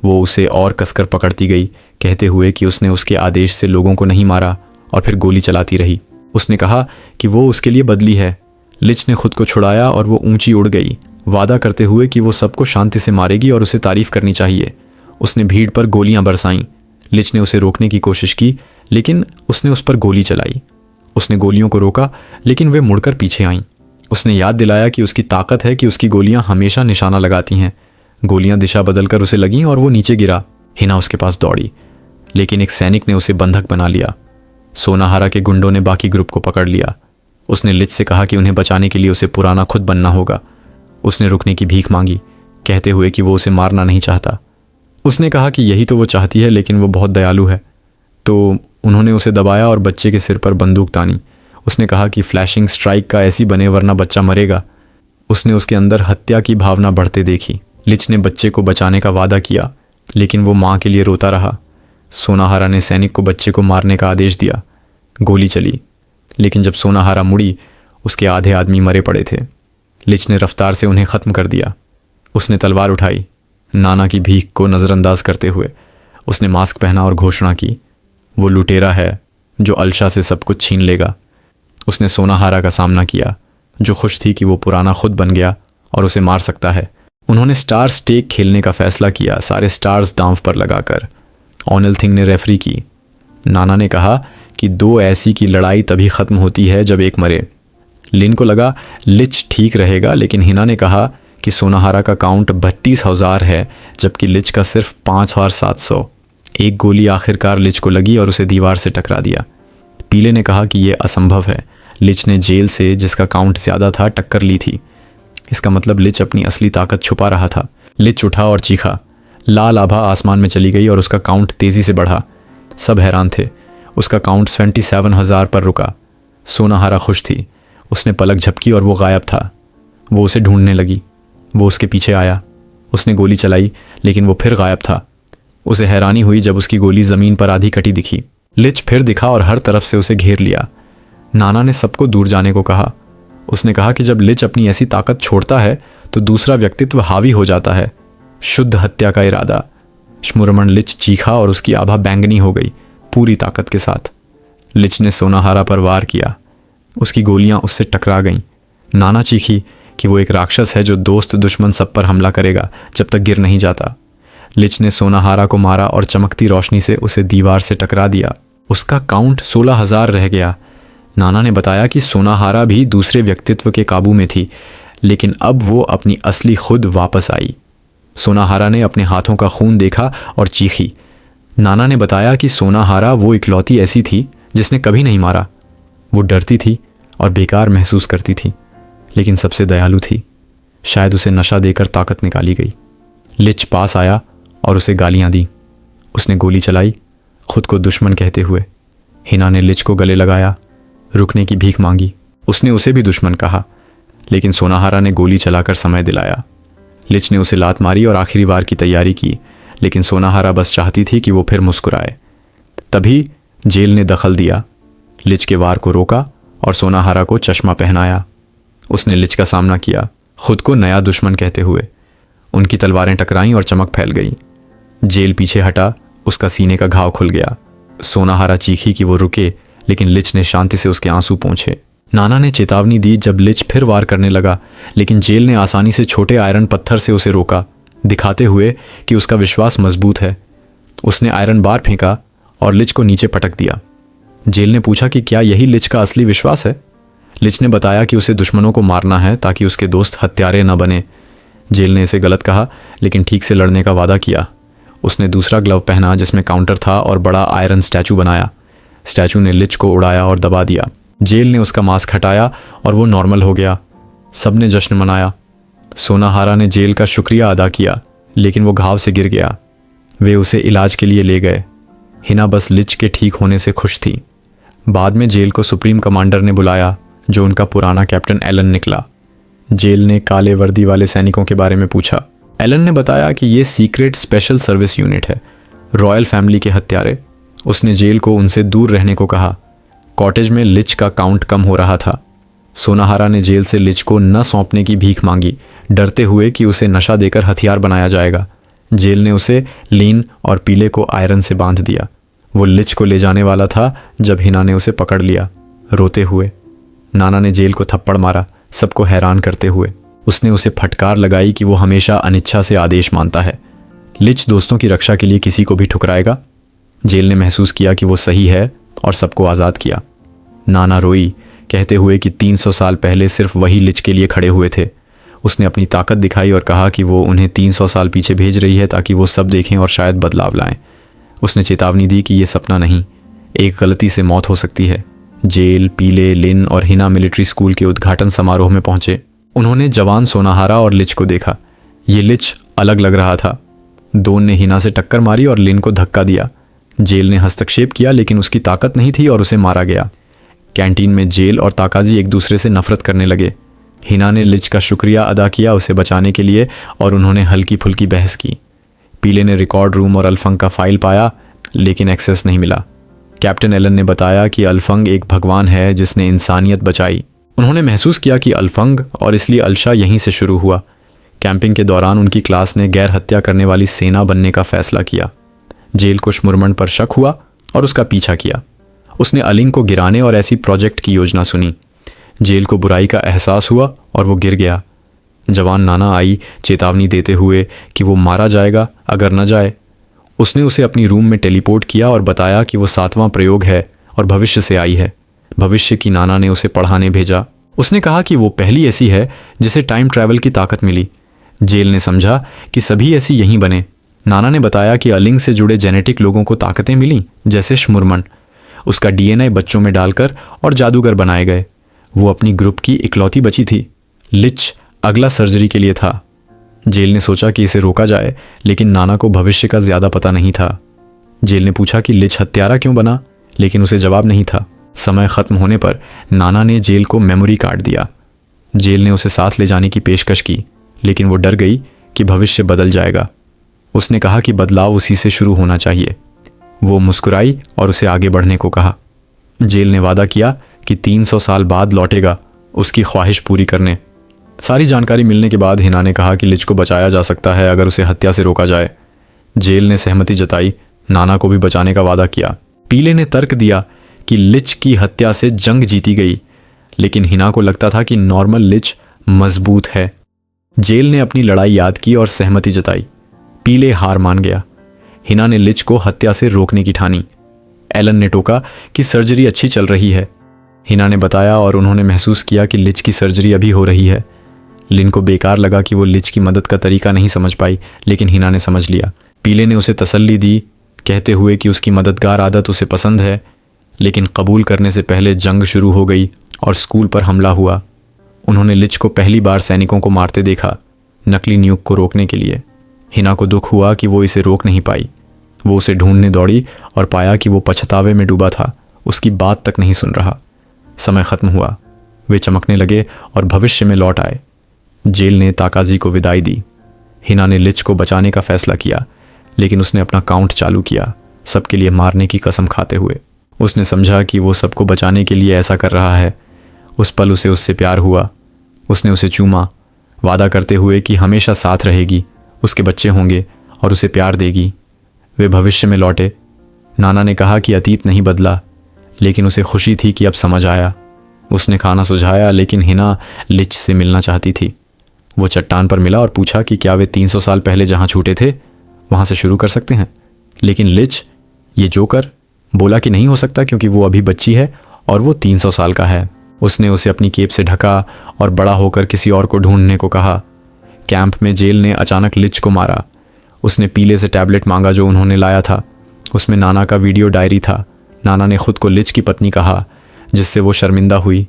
वो उसे और कसकर पकड़ती गई, कहते हुए कि उसने उसके आदेश से लोगों को नहीं मारा, और फिर गोली चलाती रही। उसने कहा कि वो उसके लिए बदली है। लिच ने खुद को छुड़ाया और वो ऊंची उड़ गई, वादा करते हुए कि वो सबको शांति से मारेगी और उसे तारीफ करनी चाहिए। उसने भीड़ पर गोलियां बरसाईं। लिच ने उसे रोकने की कोशिश की, लेकिन उसने उस पर गोली चलाई। उसने गोलियों को रोका, लेकिन वे मुड़कर पीछे आईं। उसने याद दिलाया कि उसकी ताकत है कि उसकी गोलियां हमेशा निशाना लगाती हैं। गोलियां दिशा बदलकर उसे लगीं और वो नीचे गिरा। हिना उसके पास दौड़ी, लेकिन एक सैनिक ने उसे बंधक बना लिया। सोनाहारा के गुंडों ने बाकी ग्रुप को पकड़ लिया। उसने लिच से कहा कि उन्हें बचाने के लिए उसे पुराना खुद बनना होगा। उसने रुकने की भीख मांगी, कहते हुए कि वो उसे मारना नहीं चाहता। उसने कहा कि यही तो वो चाहती है, लेकिन वो बहुत दयालु है। तो उन्होंने उसे दबाया और बच्चे के सिर पर बंदूक तानी। उसने कहा कि फ्लैशिंग स्ट्राइक का ऐसी बने, वरना बच्चा मरेगा। उसने उसके अंदर हत्या की भावना बढ़ते देखी। लिच ने बच्चे को बचाने का वादा किया, लेकिन वो माँ के लिए रोता रहा। सोनाहारा ने सैनिक को बच्चे को मारने का आदेश दिया। गोली चली, लेकिन जब सोनाहारा मुड़ी, उसके आधे आदमी मरे पड़े थे। लिच ने रफ्तार से उन्हें ख़त्म कर दिया। उसने तलवार उठाई, नाना की भीख को नज़रअंदाज करते हुए। उसने मास्क पहना और घोषणा की, वो लुटेरा है जो अलशा से सब कुछ छीन लेगा। उसने सोनाहारा का सामना किया, जो खुश थी कि वो पुराना खुद बन गया और उसे मार सकता है। उन्होंने स्टार स्टेक खेलने का फैसला किया, सारे स्टार्स दांव पर लगाकर। ऑनल थिंग ने रेफरी की। नाना ने कहा कि 2 ऐसी की लड़ाई तभी ख़त्म होती है जब एक मरे। लिन को लगा लिच ठीक रहेगा, लेकिन हिना ने कहा कि सोनाहारा का काउंट 32,000 है, जबकि लिच का सिर्फ 5,700। एक गोली आखिरकार लिच को लगी और उसे दीवार से टकरा दिया। पीले ने कहा कि यह असंभव है। लिच ने जेल से, जिसका काउंट ज़्यादा था, टक्कर ली थी। इसका मतलब लिच अपनी असली ताकत छुपा रहा था। लिच उठा और चीखा। लाल आभा आसमान में चली गई और उसका काउंट तेज़ी से बढ़ा। सब हैरान थे। उसका काउंट 27,000 पर रुका। सोनाहारा खुश थी। उसने पलक झपकी और वो गायब था। वो उसे ढूंढने लगी। वो उसके पीछे आया। उसने गोली चलाई, लेकिन वो फिर गायब था। उसे हैरानी हुई जब उसकी गोली ज़मीन पर आधी कटी दिखी। लिच फिर दिखा और हर तरफ से उसे घेर लिया। नाना ने सबको दूर जाने को कहा। उसने कहा कि जब लिच अपनी ऐसी ताकत छोड़ता है तो दूसरा व्यक्तित्व हावी हो जाता है। शुद्ध हत्या का इरादा। श्मुरमण लिच चीखा और उसकी आभा बैंगनी हो गई, पूरी ताकत के साथ। लिच ने सोनाहारा पर वार किया। उसकी गोलियां उससे टकरा गईं। नाना चीखी कि वो एक राक्षस है जो दोस्त दुश्मन सब पर हमला करेगा जब तक गिर नहीं जाता। लिच ने सोनाहारा को मारा और चमकती रोशनी से उसे दीवार से टकरा दिया। उसका काउंट 16,000 रह गया। नाना ने बताया कि सोनाहारा भी दूसरे व्यक्तित्व के काबू में थी, लेकिन अब वो अपनी असली खुद वापस आई। सोनाहारा ने अपने हाथों का खून देखा और चीखी। नाना ने बताया कि सोनाहारा वो इकलौती ऐसी थी जिसने कभी नहीं मारा। वो डरती थी और बेकार महसूस करती थी, लेकिन सबसे दयालु थी। शायद उसे नशा देकर ताकत निकाली गई। लिच पास आया और उसे गालियां दी। उसने गोली चलाई, खुद को दुश्मन कहते हुए। हिना ने लिच को गले लगाया, रुकने की भीख मांगी। उसने उसे भी दुश्मन कहा, लेकिन सोनाहारा ने गोली चलाकर समय दिलाया। लिच ने उसे लात मारी और आखिरी वार की तैयारी की, लेकिन सोनाहारा बस चाहती थी कि वो फिर मुस्कुराए। तभी जेल ने दखल दिया, लिच के वार को रोका और सोनाहारा को चश्मा पहनाया। उसने लिच का सामना किया, खुद को नया दुश्मन कहते हुए। उनकी तलवारें टकराईं और चमक फैल गई। जेल पीछे हटा, उसका सीने का घाव खुल गया। सोनाहारा चीखी कि वो रुके, लेकिन लिच ने शांति से उसके आंसू पोंछे। नाना ने चेतावनी दी जब लिच फिर वार करने लगा, लेकिन जेल ने आसानी से छोटे आयरन पत्थर से उसे रोका, दिखाते हुए कि उसका विश्वास मजबूत है। उसने आयरन बार फेंका और लिच को नीचे पटक दिया। जेल ने पूछा कि क्या यही लिच का असली विश्वास है। लिच ने बताया कि उसे दुश्मनों को मारना है ताकि उसके दोस्त हत्यारे न बने। जेल ने इसे गलत कहा, लेकिन ठीक से लड़ने का वादा किया। उसने दूसरा ग्लव पहना जिसमें काउंटर था और बड़ा आयरन स्टैचू बनाया। स्टैचू ने लिच को उड़ाया और दबा दिया। जेल ने उसका मास्क हटाया और वो नॉर्मल हो गया। सबने जश्न मनाया। सोनाहारा ने जेल का शुक्रिया अदा किया, लेकिन वो घाव से गिर गया। वे उसे इलाज के लिए ले गए। हिना बस लिच के ठीक होने से खुश थी। बाद में जेल को सुप्रीम कमांडर ने बुलाया, जो उनका पुराना कैप्टन एलन निकला। जेल ने काले वर्दी वाले सैनिकों के बारे में पूछा। एलन ने बताया कि ये सीक्रेट स्पेशल सर्विस यूनिट है, रॉयल फैमिली के हत्यारे। उसने जेल को उनसे दूर रहने को कहा। कॉटेज में लिच का काउंट कम हो रहा था। सोनाहारा ने जेल से लिच को न सौंपने की भीख मांगी, डरते हुए कि उसे नशा देकर हथियार बनाया जाएगा। जेल ने उसे लीन और पीले को आयरन से बांध दिया। वो लिच को ले जाने वाला था जब हिना ने उसे पकड़ लिया, रोते हुए। नाना ने जेल को थप्पड़ मारा, सबको हैरान करते हुए। उसने उसे फटकार लगाई कि वो हमेशा अनिच्छा से आदेश मानता है। लिच दोस्तों की रक्षा के लिए किसी को भी ठुकराएगा। जेल ने महसूस किया कि वो सही है और सबको आज़ाद किया। नाना रोई, कहते हुए कि 300 साल पहले सिर्फ वही लिच के लिए खड़े हुए थे। उसने अपनी ताकत दिखाई और कहा कि वो उन्हें 300 साल पीछे भेज रही है ताकि वो सब देखें और शायद बदलाव लाएं। उसने चेतावनी दी कि ये सपना नहीं, एक गलती से मौत हो सकती है। जेल, पीले, लिन और हिना मिलिट्री स्कूल के उद्घाटन समारोह में पहुंचे। उन्होंने जवान सोनाहारा और लिच को देखा। ये लिच अलग लग रहा था। दोन ने हिना से टक्कर मारी और लिन को धक्का दिया। जेल ने हस्तक्षेप किया, लेकिन उसकी ताकत नहीं थी और उसे मारा गया। कैंटीन में जेल और ताकाजी एक दूसरे से नफरत करने लगे। हिना ने लिच का शुक्रिया अदा किया उसे बचाने के लिए, और उन्होंने हल्की फुल्की बहस की। पीले ने रिकॉर्ड रूम और अल्फंग का फाइल पाया, लेकिन एक्सेस नहीं मिला। कैप्टन एलन ने बताया कि अल्फंग एक भगवान है जिसने इंसानियत बचाई। उन्होंने महसूस किया कि अल्फंग और इसलिए अलशा यहीं से शुरू हुआ। कैंपिंग के दौरान उनकी क्लास ने गैर हत्या करने वाली सेना बनने का फैसला किया। जेल को श्मुरमन पर शक हुआ और उसका पीछा किया। उसने अलिंग को गिराने और ऐसी प्रोजेक्ट की योजना सुनी। जेल को बुराई का एहसास हुआ और वो गिर गया। जवान नाना आई, चेतावनी देते हुए कि वो मारा जाएगा अगर न जाए। उसने उसे अपनी रूम में टेलीपोर्ट किया और बताया कि वो 7वां प्रयोग है और भविष्य से आई है। भविष्य की नाना ने उसे पढ़ाने भेजा। उसने कहा कि वो पहली ऐसी है जिसे टाइम ट्रैवल की ताकत मिली। जेल ने समझा कि सभी ऐसी यहीं बने। नाना ने बताया कि अलिंग से जुड़े जेनेटिक लोगों को ताकतें मिली, जैसे श्मुरमन। उसका डीएनए बच्चों में डालकर और जादूगर बनाए गए। वो अपनी ग्रुप की इकलौती बची थी। लिच अगला सर्जरी के लिए था। जेल ने सोचा कि इसे रोका जाए, लेकिन नाना को भविष्य का ज़्यादा पता नहीं था। जेल ने पूछा कि लिच हत्यारा क्यों बना, लेकिन उसे जवाब नहीं था। समय ख़त्म होने पर नाना ने जेल को मेमोरी कार्ड दिया। जेल ने उसे साथ ले जाने की पेशकश की, लेकिन वो डर गई कि भविष्य बदल जाएगा। उसने कहा कि बदलाव उसी से शुरू होना चाहिए। वो मुस्कुराई और उसे आगे बढ़ने को कहा। जेल ने वादा किया कि 300 साल बाद लौटेगा उसकी ख्वाहिश पूरी करने। सारी जानकारी मिलने के बाद हिना ने कहा कि लिच को बचाया जा सकता है अगर उसे हत्या से रोका जाए। जेल ने सहमति जताई, नाना को भी बचाने का वादा किया। पीले ने तर्क दिया कि लिच की हत्या से जंग जीती गई, लेकिन हिना को लगता था कि नॉर्मल लिच मजबूत है। जेल ने अपनी लड़ाई याद की और सहमति जताई। पीले हार मान गया। हिना ने लिच को हत्या से रोकने की ठानी। एलन ने टोका कि सर्जरी अच्छी चल रही है। हिना ने बताया और उन्होंने महसूस किया कि लिच की सर्जरी अभी हो रही है। लिन को बेकार लगा कि वो लिच की मदद का तरीका नहीं समझ पाई, लेकिन हिना ने समझ लिया। पीले ने उसे तसल्ली दी, कहते हुए कि उसकी मददगार आदत उसे पसंद है, लेकिन कबूल करने से पहले जंग शुरू हो गई और स्कूल पर हमला हुआ। उन्होंने लिच को पहली बार सैनिकों को मारते देखा, नकली न्यूक को रोकने के लिए। हिना को दुख हुआ कि वो इसे रोक नहीं पाई। वो उसे ढूंढने दौड़ी और पाया कि वो पछतावे में डूबा था, उसकी बात तक नहीं सुन रहा। समय ख़त्म हुआ। वे चमकने लगे और भविष्य में लौट आए। जेल ने ताकाजी को विदाई दी। हिना ने लिच को बचाने का फैसला किया, लेकिन उसने अपना काउंट चालू किया, सबके लिए मारने की कसम खाते हुए। उसने समझा कि वो सबको बचाने के लिए ऐसा कर रहा है। उस पल उसे उससे प्यार हुआ। उसने उसे चूमा, वादा करते हुए कि हमेशा साथ रहेगी, उसके बच्चे होंगे और उसे प्यार देगी। वे भविष्य में लौटे। नाना ने कहा कि अतीत नहीं बदला, लेकिन उसे खुशी थी कि अब समझ आया। उसने खाना सुझाया, लेकिन हिना लिच से मिलना चाहती थी। वो चट्टान पर मिला और पूछा कि क्या वे 300 साल पहले जहाँ छूटे थे वहाँ से शुरू कर सकते हैं। लेकिन लिच, ये जोकर, बोला कि नहीं हो सकता क्योंकि वो अभी बच्ची है और वो 300 साल का है। उसने उसे अपनी केप से ढका और बड़ा होकर किसी और को ढूंढने को कहा। कैंप में जेल ने अचानक लिच को मारा। उसने पीले से टैबलेट मांगा जो उन्होंने लाया था। उसमें नाना का वीडियो डायरी था। नाना ने खुद को लिच की पत्नी कहा, जिससे वो शर्मिंदा हुई।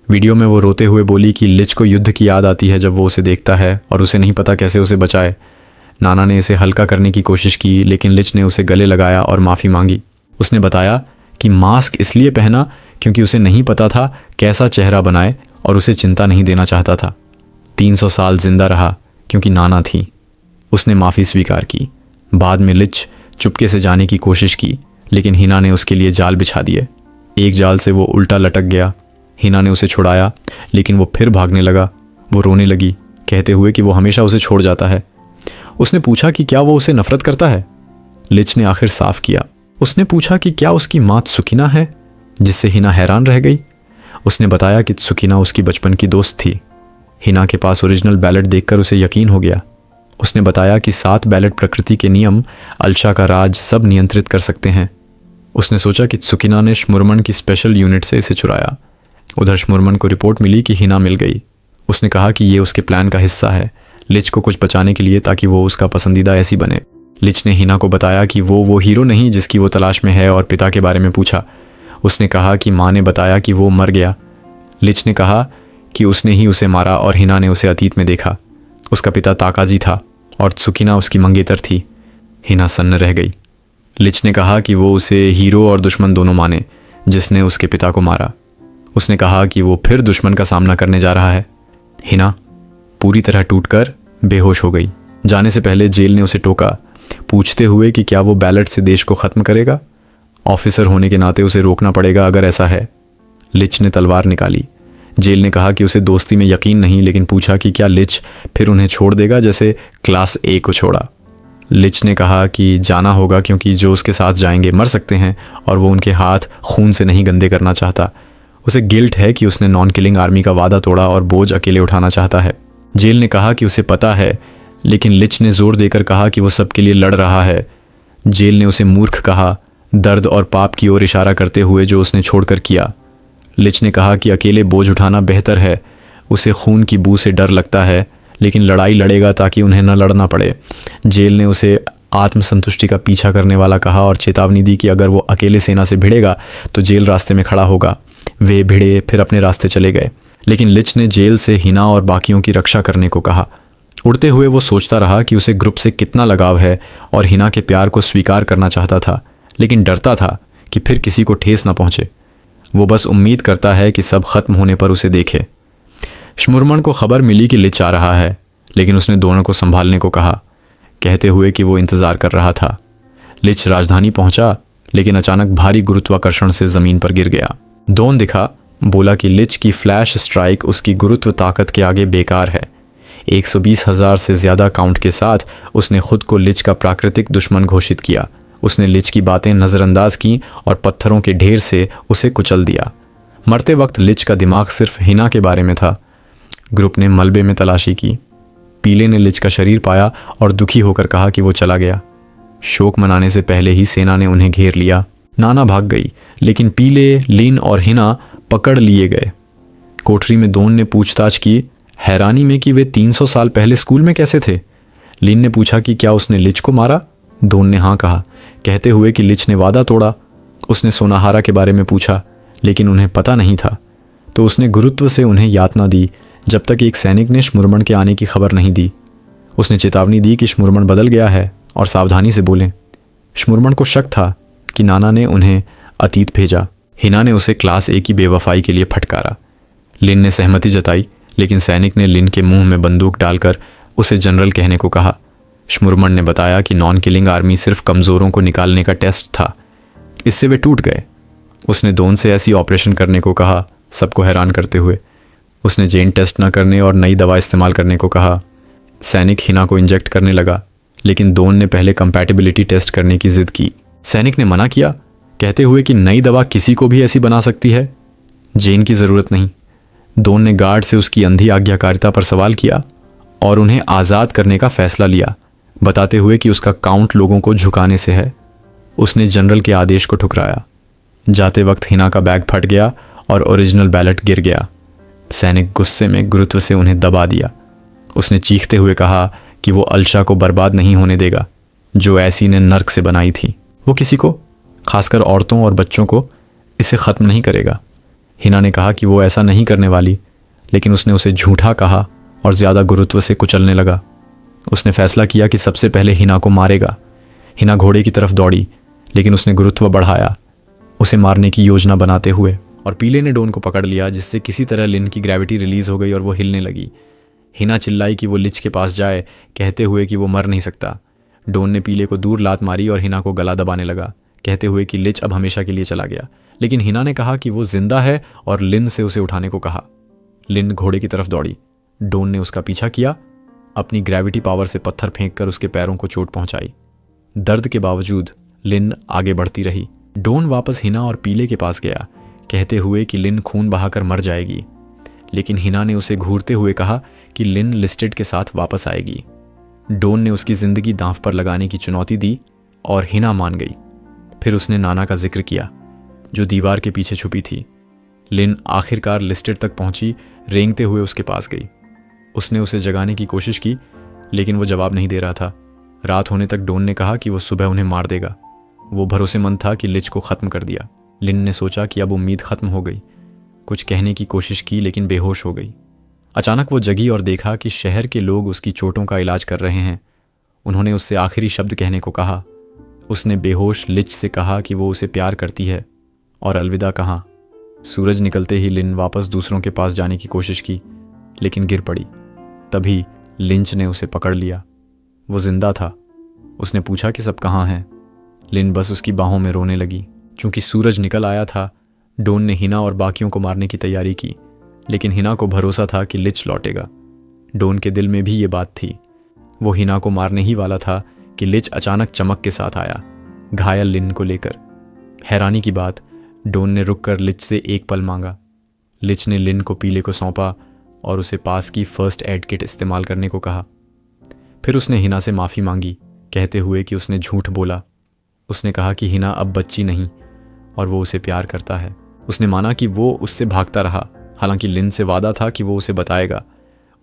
वीडियो में वो रोते हुए बोली कि लिच को युद्ध की याद आती है जब वो उसे देखता है और उसे नहीं पता कैसे उसे बचाए। नाना ने इसे हल्का करने की कोशिश की, लेकिन लिच ने उसे गले लगाया और माफ़ी मांगी। उसने बताया कि मास्क इसलिए पहना क्योंकि उसे नहीं पता था कैसा चेहरा बनाए और उसे चिंता नहीं देना चाहता था। 300 साल जिंदा रहा क्योंकि नाना थी। उसने माफ़ी स्वीकार की। बाद में लिच चुपके से जाने की कोशिश की, लेकिन हिना ने उसके लिए जाल बिछा दिए। एक जाल से वो उल्टा लटक गया। हिना ने उसे छुड़ाया, लेकिन वो फिर भागने लगा। वो रोने लगी, कहते हुए कि वो हमेशा उसे छोड़ जाता है। उसने पूछा कि क्या वो उसे नफरत करता है। लिच ने आखिर साफ किया। उसने पूछा कि क्या उसकी माँ त्सुकिना है, जिससे हिना हैरान रह गई। उसने बताया कि त्सुकिना उसकी बचपन की दोस्त थी। हिना के पास ओरिजिनल बैलेट देखकर उसे यकीन हो गया। उसने बताया कि 7 बैलेट प्रकृति के नियम, अल्शा का राज सब नियंत्रित कर सकते हैं। उसने सोचा कि त्सुकिना ने श्मुरमन की स्पेशल यूनिट से इसे चुराया। उधर श्मुरमन को रिपोर्ट मिली कि हिना मिल गई। उसने कहा कि ये उसके प्लान का हिस्सा है, लिच को कुछ बचाने के लिए, ताकि वो उसका पसंदीदा ऐसी बने। लिच ने हिना को बताया कि वो हीरो नहीं जिसकी वो तलाश में है और पिता के बारे में पूछा। उसने कहा कि माँ ने बताया कि वो मर गया। लिच ने कहा कि उसने ही उसे मारा और हिना ने उसे अतीत में देखा। उसका पिता ताकाजी था और त्सुकिना उसकी मंगेतर थी। हिना सन्न रह गई। लिच ने कहा कि वो उसे हीरो और दुश्मन दोनों माने, जिसने उसके पिता को मारा। उसने कहा कि वो फिर दुश्मन का सामना करने जा रहा है। हिना पूरी तरह टूटकर बेहोश हो गई। जाने से पहले जेल ने उसे टोका, पूछते हुए कि क्या वो बैलेट से देश को ख़त्म करेगा। ऑफिसर होने के नाते उसे रोकना पड़ेगा अगर ऐसा है। लिच ने तलवार निकाली। जेल ने कहा कि उसे दोस्ती में यकीन नहीं, लेकिन पूछा कि क्या लिच फिर उन्हें छोड़ देगा जैसे क्लास ए को छोड़ा। लिच ने कहा कि जाना होगा क्योंकि जो उसके साथ जाएंगे मर सकते हैं और वो उनके हाथ खून से नहीं गंदे करना चाहता। उसे गिल्ट है कि उसने नॉन किलिंग आर्मी का वादा तोड़ा और बोझ अकेले उठाना चाहता है। जेल ने कहा कि उसे पता है, लेकिन लिच ने जोर देकर कहा कि वो सबके लिए लड़ रहा है। जेल ने उसे मूर्ख कहा, दर्द और पाप की ओर इशारा करते हुए जो उसने छोड़कर किया। लिच ने कहा कि अकेले बोझ उठाना बेहतर है। उसे खून की बू से डर लगता है, लेकिन लड़ाई लड़ेगा ताकि उन्हें न लड़ना पड़े। जेल ने उसे आत्मसंतुष्टि का पीछा करने वाला कहा और चेतावनी दी कि अगर वो अकेले सेना से भिड़ेगा तो जेल रास्ते में खड़ा होगा। वे भिड़े, फिर अपने रास्ते चले गए, लेकिन लिच ने जेल से हिना और बाकियों की रक्षा करने को कहा। उड़ते हुए वो सोचता रहा कि उसे ग्रुप से कितना लगाव है और हिना के प्यार को स्वीकार करना चाहता था, लेकिन डरता था कि फिर किसी को ठेस न पहुंचे। वो बस उम्मीद करता है कि सब खत्म होने पर उसे देखे। श्मुरमन को खबर मिली कि लिच आ रहा है, लेकिन उसने दोनों को संभालने को कहा, कहते हुए कि वो इंतज़ार कर रहा था। लिच राजधानी पहुंचा, लेकिन अचानक भारी गुरुत्वाकर्षण से ज़मीन पर गिर गया। डॉन दिखा, बोला कि लिच की फ्लैश स्ट्राइक उसकी गुरुत्व ताकत के आगे बेकार है। 120,000 से ज़्यादा काउंट के साथ उसने खुद को लिच का प्राकृतिक दुश्मन घोषित किया। उसने लिच की बातें नज़रअंदाज की और पत्थरों के ढेर से उसे कुचल दिया। मरते वक्त लिच का दिमाग सिर्फ हिना के बारे में था। ग्रुप ने मलबे में तलाशी की। पीले ने लिच का शरीर पाया और दुखी होकर कहा कि वो चला गया। शोक मनाने से पहले ही सेना ने उन्हें घेर लिया। नाना भाग गई, लेकिन पीले, लिन और हिना पकड़ लिए गए। कोठरी में डॉन ने पूछताछ की, हैरानी में कि वे 300 साल पहले स्कूल में कैसे थे। लिन ने पूछा कि क्या उसने लिच को मारा। डॉन ने हाँ कहा, कहते हुए कि लिच ने वादा तोड़ा। उसने सोनाहारा के बारे में पूछा, लेकिन उन्हें पता नहीं था, तो उसने गुरुत्व से उन्हें यातना दी जब तक एक सैनिक ने श्मुरमन के आने की खबर नहीं दी। उसने चेतावनी दी कि श्मुरमन बदल गया है और सावधानी से बोलें। श्मुरमन को शक था कि नाना ने उन्हें अतीत भेजा। हिना ने उसे क्लास ए की बेवफाई के लिए फटकारा। लिन ने सहमति जताई, लेकिन सैनिक ने लिन के मुंह में बंदूक डालकर उसे जनरल कहने को कहा। श्मुरमन ने बताया कि नॉन किलिंग आर्मी सिर्फ कमज़ोरों को निकालने का टेस्ट था। इससे वे टूट गए। उसने डोन से ऐसी ऑपरेशन करने को कहा, सबको हैरान करते हुए। उसने जेन टेस्ट न करने और नई दवा इस्तेमाल करने को कहा। सैनिक हिना को इंजेक्ट करने लगा, लेकिन डोन ने पहले कंपैटिबिलिटी टेस्ट करने की जिद की। सैनिक ने मना किया, कहते हुए कि नई दवा किसी को भी ऐसी बना सकती है, जेन की ज़रूरत नहीं। डोन ने गार्ड से उसकी अंधी आज्ञाकारिता पर सवाल किया और उन्हें आज़ाद करने का फैसला लिया, बताते हुए कि उसका काउंट लोगों को झुकाने से है। उसने जनरल के आदेश को ठुकराया। जाते वक्त हिना का बैग फट गया और ओरिजिनल बैलेट गिर गया। सैनिक गुस्से में गुरुत्व से उन्हें दबा दिया। उसने चीखते हुए कहा कि वो अलशा को बर्बाद नहीं होने देगा, जो ऐसी ने नर्क से बनाई थी। वो किसी को, खासकर औरतों और बच्चों को, इसे ख़त्म नहीं करेगा। हिना ने कहा कि वो ऐसा नहीं करने वाली, लेकिन उसने उसे झूठा कहा और ज़्यादा गुरुत्व से कुचलने लगा। उसने फैसला किया कि सबसे पहले हिना को मारेगा। हिना घोड़े की तरफ दौड़ी, लेकिन उसने गुरुत्व बढ़ाया, उसे मारने की योजना बनाते हुए। और पीले ने डोन को पकड़ लिया, जिससे किसी तरह लिन की ग्रेविटी रिलीज हो गई और वो हिलने लगी। हिना चिल्लाई कि वो लिच के पास जाए, कहते हुए कि वो मर नहीं सकता। डोन ने पीले को दूर लात मारी और हिना को गला दबाने लगा, कहते हुए कि लिच अब हमेशा के लिए चला गया। लेकिन हिना ने कहा कि वो जिंदा है और लिन से उसे उठाने को कहा। लिन घोड़े की तरफ दौड़ी। डोन ने उसका पीछा किया, अपनी ग्रेविटी पावर से पत्थर फेंककर उसके पैरों को चोट पहुंचाई। दर्द के बावजूद लिन आगे बढ़ती रही। डोन वापस हिना और पीले के पास गया, कहते हुए कि लिन खून बहाकर मर जाएगी। लेकिन हिना ने उसे घूरते हुए कहा कि लिन लिस्टेड के साथ वापस आएगी। डोन ने उसकी जिंदगी दांव पर लगाने की चुनौती दी और हिना मान गई। फिर उसने नाना का जिक्र किया, जो दीवार के पीछे छुपी थी। लिन आखिरकार लिस्टेड तक पहुंची, रेंगते हुए उसके पास गई। उसने उसे जगाने की कोशिश की, लेकिन वो जवाब नहीं दे रहा था। रात होने तक डोन ने कहा कि वो सुबह उन्हें मार देगा। वो भरोसेमंद था कि लिच को ख़त्म कर दिया। लिन ने सोचा कि अब उम्मीद ख़त्म हो गई। कुछ कहने की कोशिश की, लेकिन बेहोश हो गई। अचानक वो जगी और देखा कि शहर के लोग उसकी चोटों का इलाज कर रहे हैं। उन्होंने उससे आखिरी शब्द कहने को कहा। उसने बेहोश लिच से कहा कि वो उसे प्यार करती है और अलविदा कहा। सूरज निकलते ही लिन वापस दूसरों के पास जाने की कोशिश की, लेकिन गिर पड़ी। तभी लिंच ने उसे पकड़ लिया। वो जिंदा था। उसने पूछा कि सब कहाँ हैं। लिन बस उसकी बाहों में रोने लगी। चूंकि सूरज निकल आया था, डोन ने हिना और बाकियों को मारने की तैयारी की, लेकिन हिना को भरोसा था कि लिच लौटेगा। डोन के दिल में भी ये बात थी। वो हिना को मारने ही वाला था कि लिच अचानक चमक के साथ आया, घायल लिन को लेकर। हैरानी की बात, डोन ने रुककर लिच से एक पल मांगा। लिच ने लिन को पीले को सौंपा और उसे पास की फर्स्ट एड किट इस्तेमाल करने को कहा। फिर उसने हिना से माफ़ी मांगी, कहते हुए कि उसने झूठ बोला। उसने कहा कि हिना अब बच्ची नहीं और वो उसे प्यार करता है। उसने माना कि वो उससे भागता रहा, हालांकि लिन से वादा था कि वो उसे बताएगा।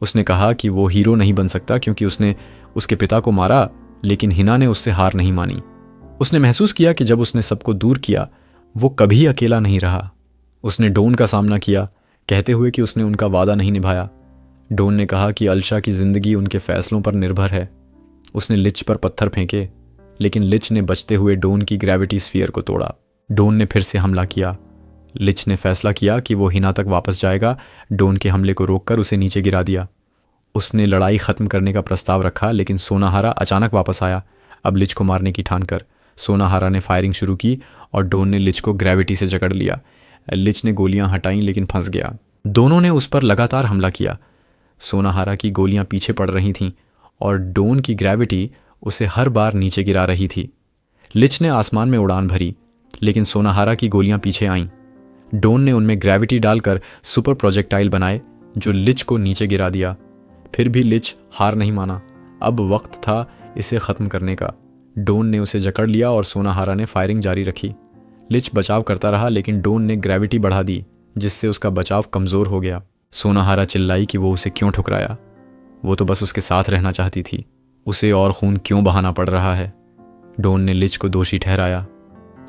उसने कहा कि वो हीरो नहीं बन सकता क्योंकि उसने उसके पिता को मारा, लेकिन हिना ने उससे हार नहीं मानी। उसने महसूस किया कि जब उसने सबको दूर किया, वो कभी अकेला नहीं रहा। उसने डोन का सामना किया, कहते हुए कि उसने उनका वादा नहीं निभाया। डोन ने कहा कि अलशा की जिंदगी उनके फैसलों पर निर्भर है। उसने लिच पर पत्थर फेंके, लेकिन लिच ने बचते हुए डोन की ग्रेविटी स्फीयर को तोड़ा। डोन ने फिर से हमला किया। लिच ने फैसला किया कि वो हिना तक वापस जाएगा। डोन के हमले को रोककर उसे नीचे गिरा दिया। उसने लड़ाई ख़त्म करने का प्रस्ताव रखा, लेकिन सोनाहारा अचानक वापस आया, अब लिच को मारने की ठान कर। सोनाहारा ने फायरिंग शुरू की और डोन ने लिच को ग्रेविटी से जकड़ लिया। लिच ने गोलियां हटाईं, लेकिन फंस गया। दोनों ने उस पर लगातार हमला किया। सोनाहारा की गोलियां पीछे पड़ रही थीं और डोन की ग्रेविटी उसे हर बार नीचे गिरा रही थी। लिच ने आसमान में उड़ान भरी, लेकिन सोनाहारा की गोलियां पीछे आईं। डोन ने उनमें ग्रेविटी डालकर सुपर प्रोजेक्टाइल बनाए, जो लिच को नीचे गिरा दिया। फिर भी लिच हार नहीं माना। अब वक्त था इसे ख़त्म करने का। डोन ने उसे जकड़ लिया और सोनाहारा ने फायरिंग जारी रखी। लिच बचाव करता रहा, लेकिन डोन ने ग्रेविटी बढ़ा दी, जिससे उसका बचाव कमज़ोर हो गया। सोनाहारा चिल्लाई कि वो उसे क्यों ठुकराया। वो तो बस उसके साथ रहना चाहती थी। उसे और खून क्यों बहाना पड़ रहा है। डोन ने लिच को दोषी ठहराया।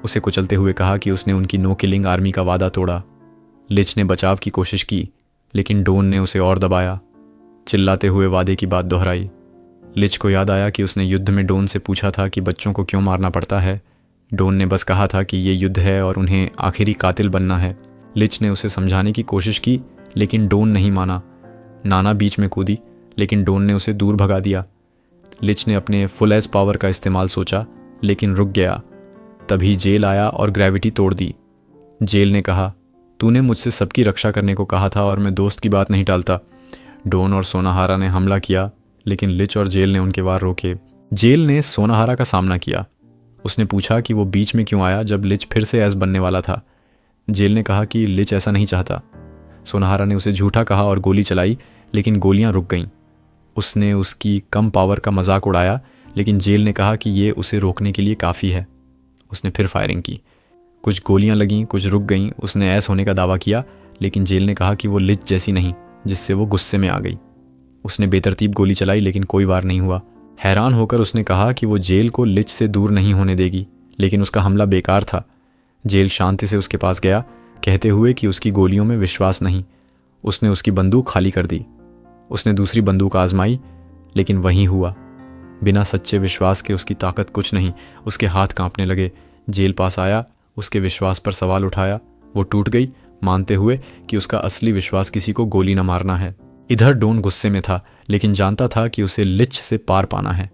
उसे कुचलते हुए कहा कि उसने उनकी नो किलिंग आर्मी का वादा तोड़ा। लिच ने बचाव की कोशिश की, लेकिन डोन ने उसे और दबाया, चिल्लाते हुए वादे की बात दोहराई। लिच को याद आया कि उसने युद्ध में डोन से पूछा था कि बच्चों को क्यों मारना पड़ता है। डोन ने बस कहा था कि ये युद्ध है और उन्हें आखिरी कातिल बनना है। लिच ने उसे समझाने की कोशिश की, लेकिन डोन नहीं माना। नाना बीच में कूदी, लेकिन डोन ने उसे दूर भगा दिया। लिच ने अपने फुल एज पावर का इस्तेमाल सोचा, लेकिन रुक गया। तभी जेल आया और ग्रेविटी तोड़ दी। जेल ने कहा, तूने मुझसे सबकी रक्षा करने को कहा था और मैं दोस्त की बात नहीं टालता। डॉन और सोनाहारा ने हमला किया, लेकिन लिच और जेल ने उनके वार रोके। जेल ने सोनाहारा का सामना किया। उसने पूछा कि वो बीच में क्यों आया जब लिच फिर से एस बनने वाला था। जेल ने कहा कि लिच ऐसा नहीं चाहता। सोनाहारा ने उसे झूठा कहा और गोली चलाई, लेकिन गोलियां रुक गईं। उसने उसकी कम पावर का मजाक उड़ाया, लेकिन जेल ने कहा कि ये उसे रोकने के लिए काफ़ी है। उसने फिर फायरिंग की। कुछ गोलियां लगीं, कुछ रुक गईं। उसने ऐस होने का दावा किया, लेकिन जेल ने कहा कि वो लिच जैसी नहीं, जिससे वो गुस्से में आ गई। उसने बेतरतीब गोली चलाई, लेकिन कोई वार नहीं हुआ। हैरान होकर उसने कहा कि वो जेल को लिच से दूर नहीं होने देगी, लेकिन उसका हमला बेकार था। जेल शांति से उसके पास गया, कहते हुए कि उसकी गोलियों में विश्वास नहीं। उसने उसकी बंदूक खाली कर दी। उसने दूसरी बंदूक आजमाई, लेकिन वही हुआ। बिना सच्चे विश्वास के उसकी ताकत कुछ नहीं। उसके हाथ कांपने लगे। जेल पास आया, उसके विश्वास पर सवाल उठाया। वो टूट गई, मानते हुए कि उसका असली विश्वास किसी को गोली न मारना है। इधर डॉन गुस्से में था, लेकिन जानता था कि उसे लिच से पार पाना है।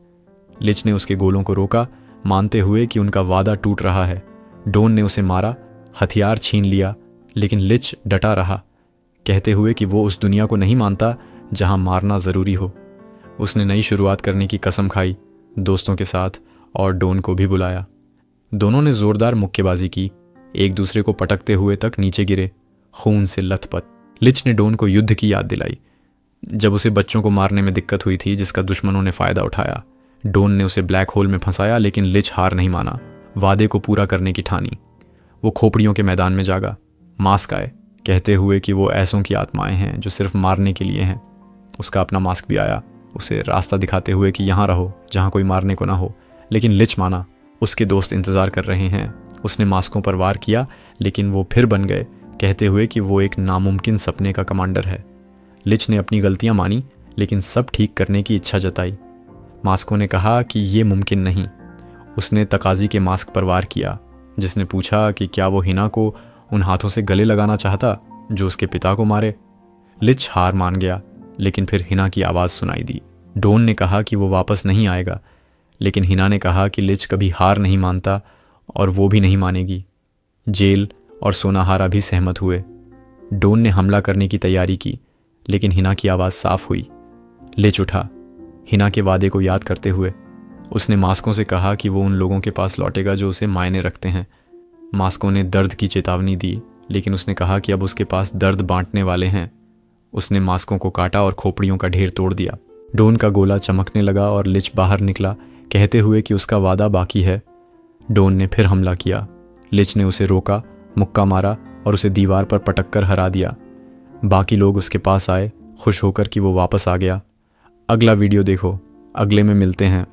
लिच ने उसके गोलों को रोका, मानते हुए कि उनका वादा टूट रहा है। डॉन ने उसे मारा, हथियार छीन लिया, लेकिन लिच डटा रहा, कहते हुए कि वो उस दुनिया को नहीं मानता जहां मारना ज़रूरी हो। उसने नई शुरुआत करने की कसम खाई, दोस्तों के साथ, और डॉन को भी बुलाया। दोनों ने ज़ोरदार मुक्केबाजी की, एक दूसरे को पटकते हुए तक नीचे गिरे, खून से लथपथ। लिच ने डॉन को युद्ध की याद दिलाई, जब उसे बच्चों को मारने में दिक्कत हुई थी, जिसका दुश्मनों ने फ़ायदा उठाया। डॉन ने उसे ब्लैक होल में फंसाया, लेकिन लिच हार नहीं माना, वादे को पूरा करने की ठानी। वो खोपड़ियों के मैदान में जागा। मास्क आए, कहते हुए कि वो ऐसों की आत्माएं हैं जो सिर्फ मारने के लिए हैं। उसका अपना मास्क भी आया, उसे रास्ता दिखाते हुए कि यहाँ रहो जहाँ कोई मारने को ना हो। लेकिन लिच माना, उसके दोस्त इंतज़ार कर रहे हैं। उसने मास्कों पर वार किया, लेकिन वो फिर बन गए, कहते हुए कि वो एक नामुमकिन सपने का कमांडर है। लिच ने अपनी गलतियां मानी, लेकिन सब ठीक करने की इच्छा जताई। मास्कों ने कहा कि ये मुमकिन नहीं। उसने तकाजी के मास्क पर वार किया, जिसने पूछा कि क्या वो हिना को उन हाथों से गले लगाना चाहता जो उसके पिता को मारे। लिच हार मान गया, लेकिन फिर हिना की आवाज़ सुनाई दी। डॉन ने कहा कि वो वापस नहीं आएगा, लेकिन हिना ने कहा कि लिच कभी हार नहीं मानता और वो भी नहीं मानेगी। जेल और सोनाहारा भी सहमत हुए। डॉन ने हमला करने की तैयारी की, लेकिन हिना की आवाज़ साफ हुई। लिच उठा, हिना के वादे को याद करते हुए। उसने मास्कों से कहा कि वो उन लोगों के पास लौटेगा जो उसे मायने रखते हैं। मास्कों ने दर्द की चेतावनी दी, लेकिन उसने कहा कि अब उसके पास दर्द बांटने वाले हैं। उसने मास्कों को काटा और खोपड़ियों का ढेर तोड़ दिया। डॉन का गोला चमकने लगा और लिच बाहर निकला, कहते हुए कि उसका वादा बाकी है। डॉन ने फिर हमला किया। लिच ने उसे रोका, मुक्का मारा और उसे दीवार पर पटक कर हरा दिया। बाकी लोग उसके पास आए, खुश होकर कि वो वापस आ गया। अगला वीडियो देखो, अगले में मिलते हैं।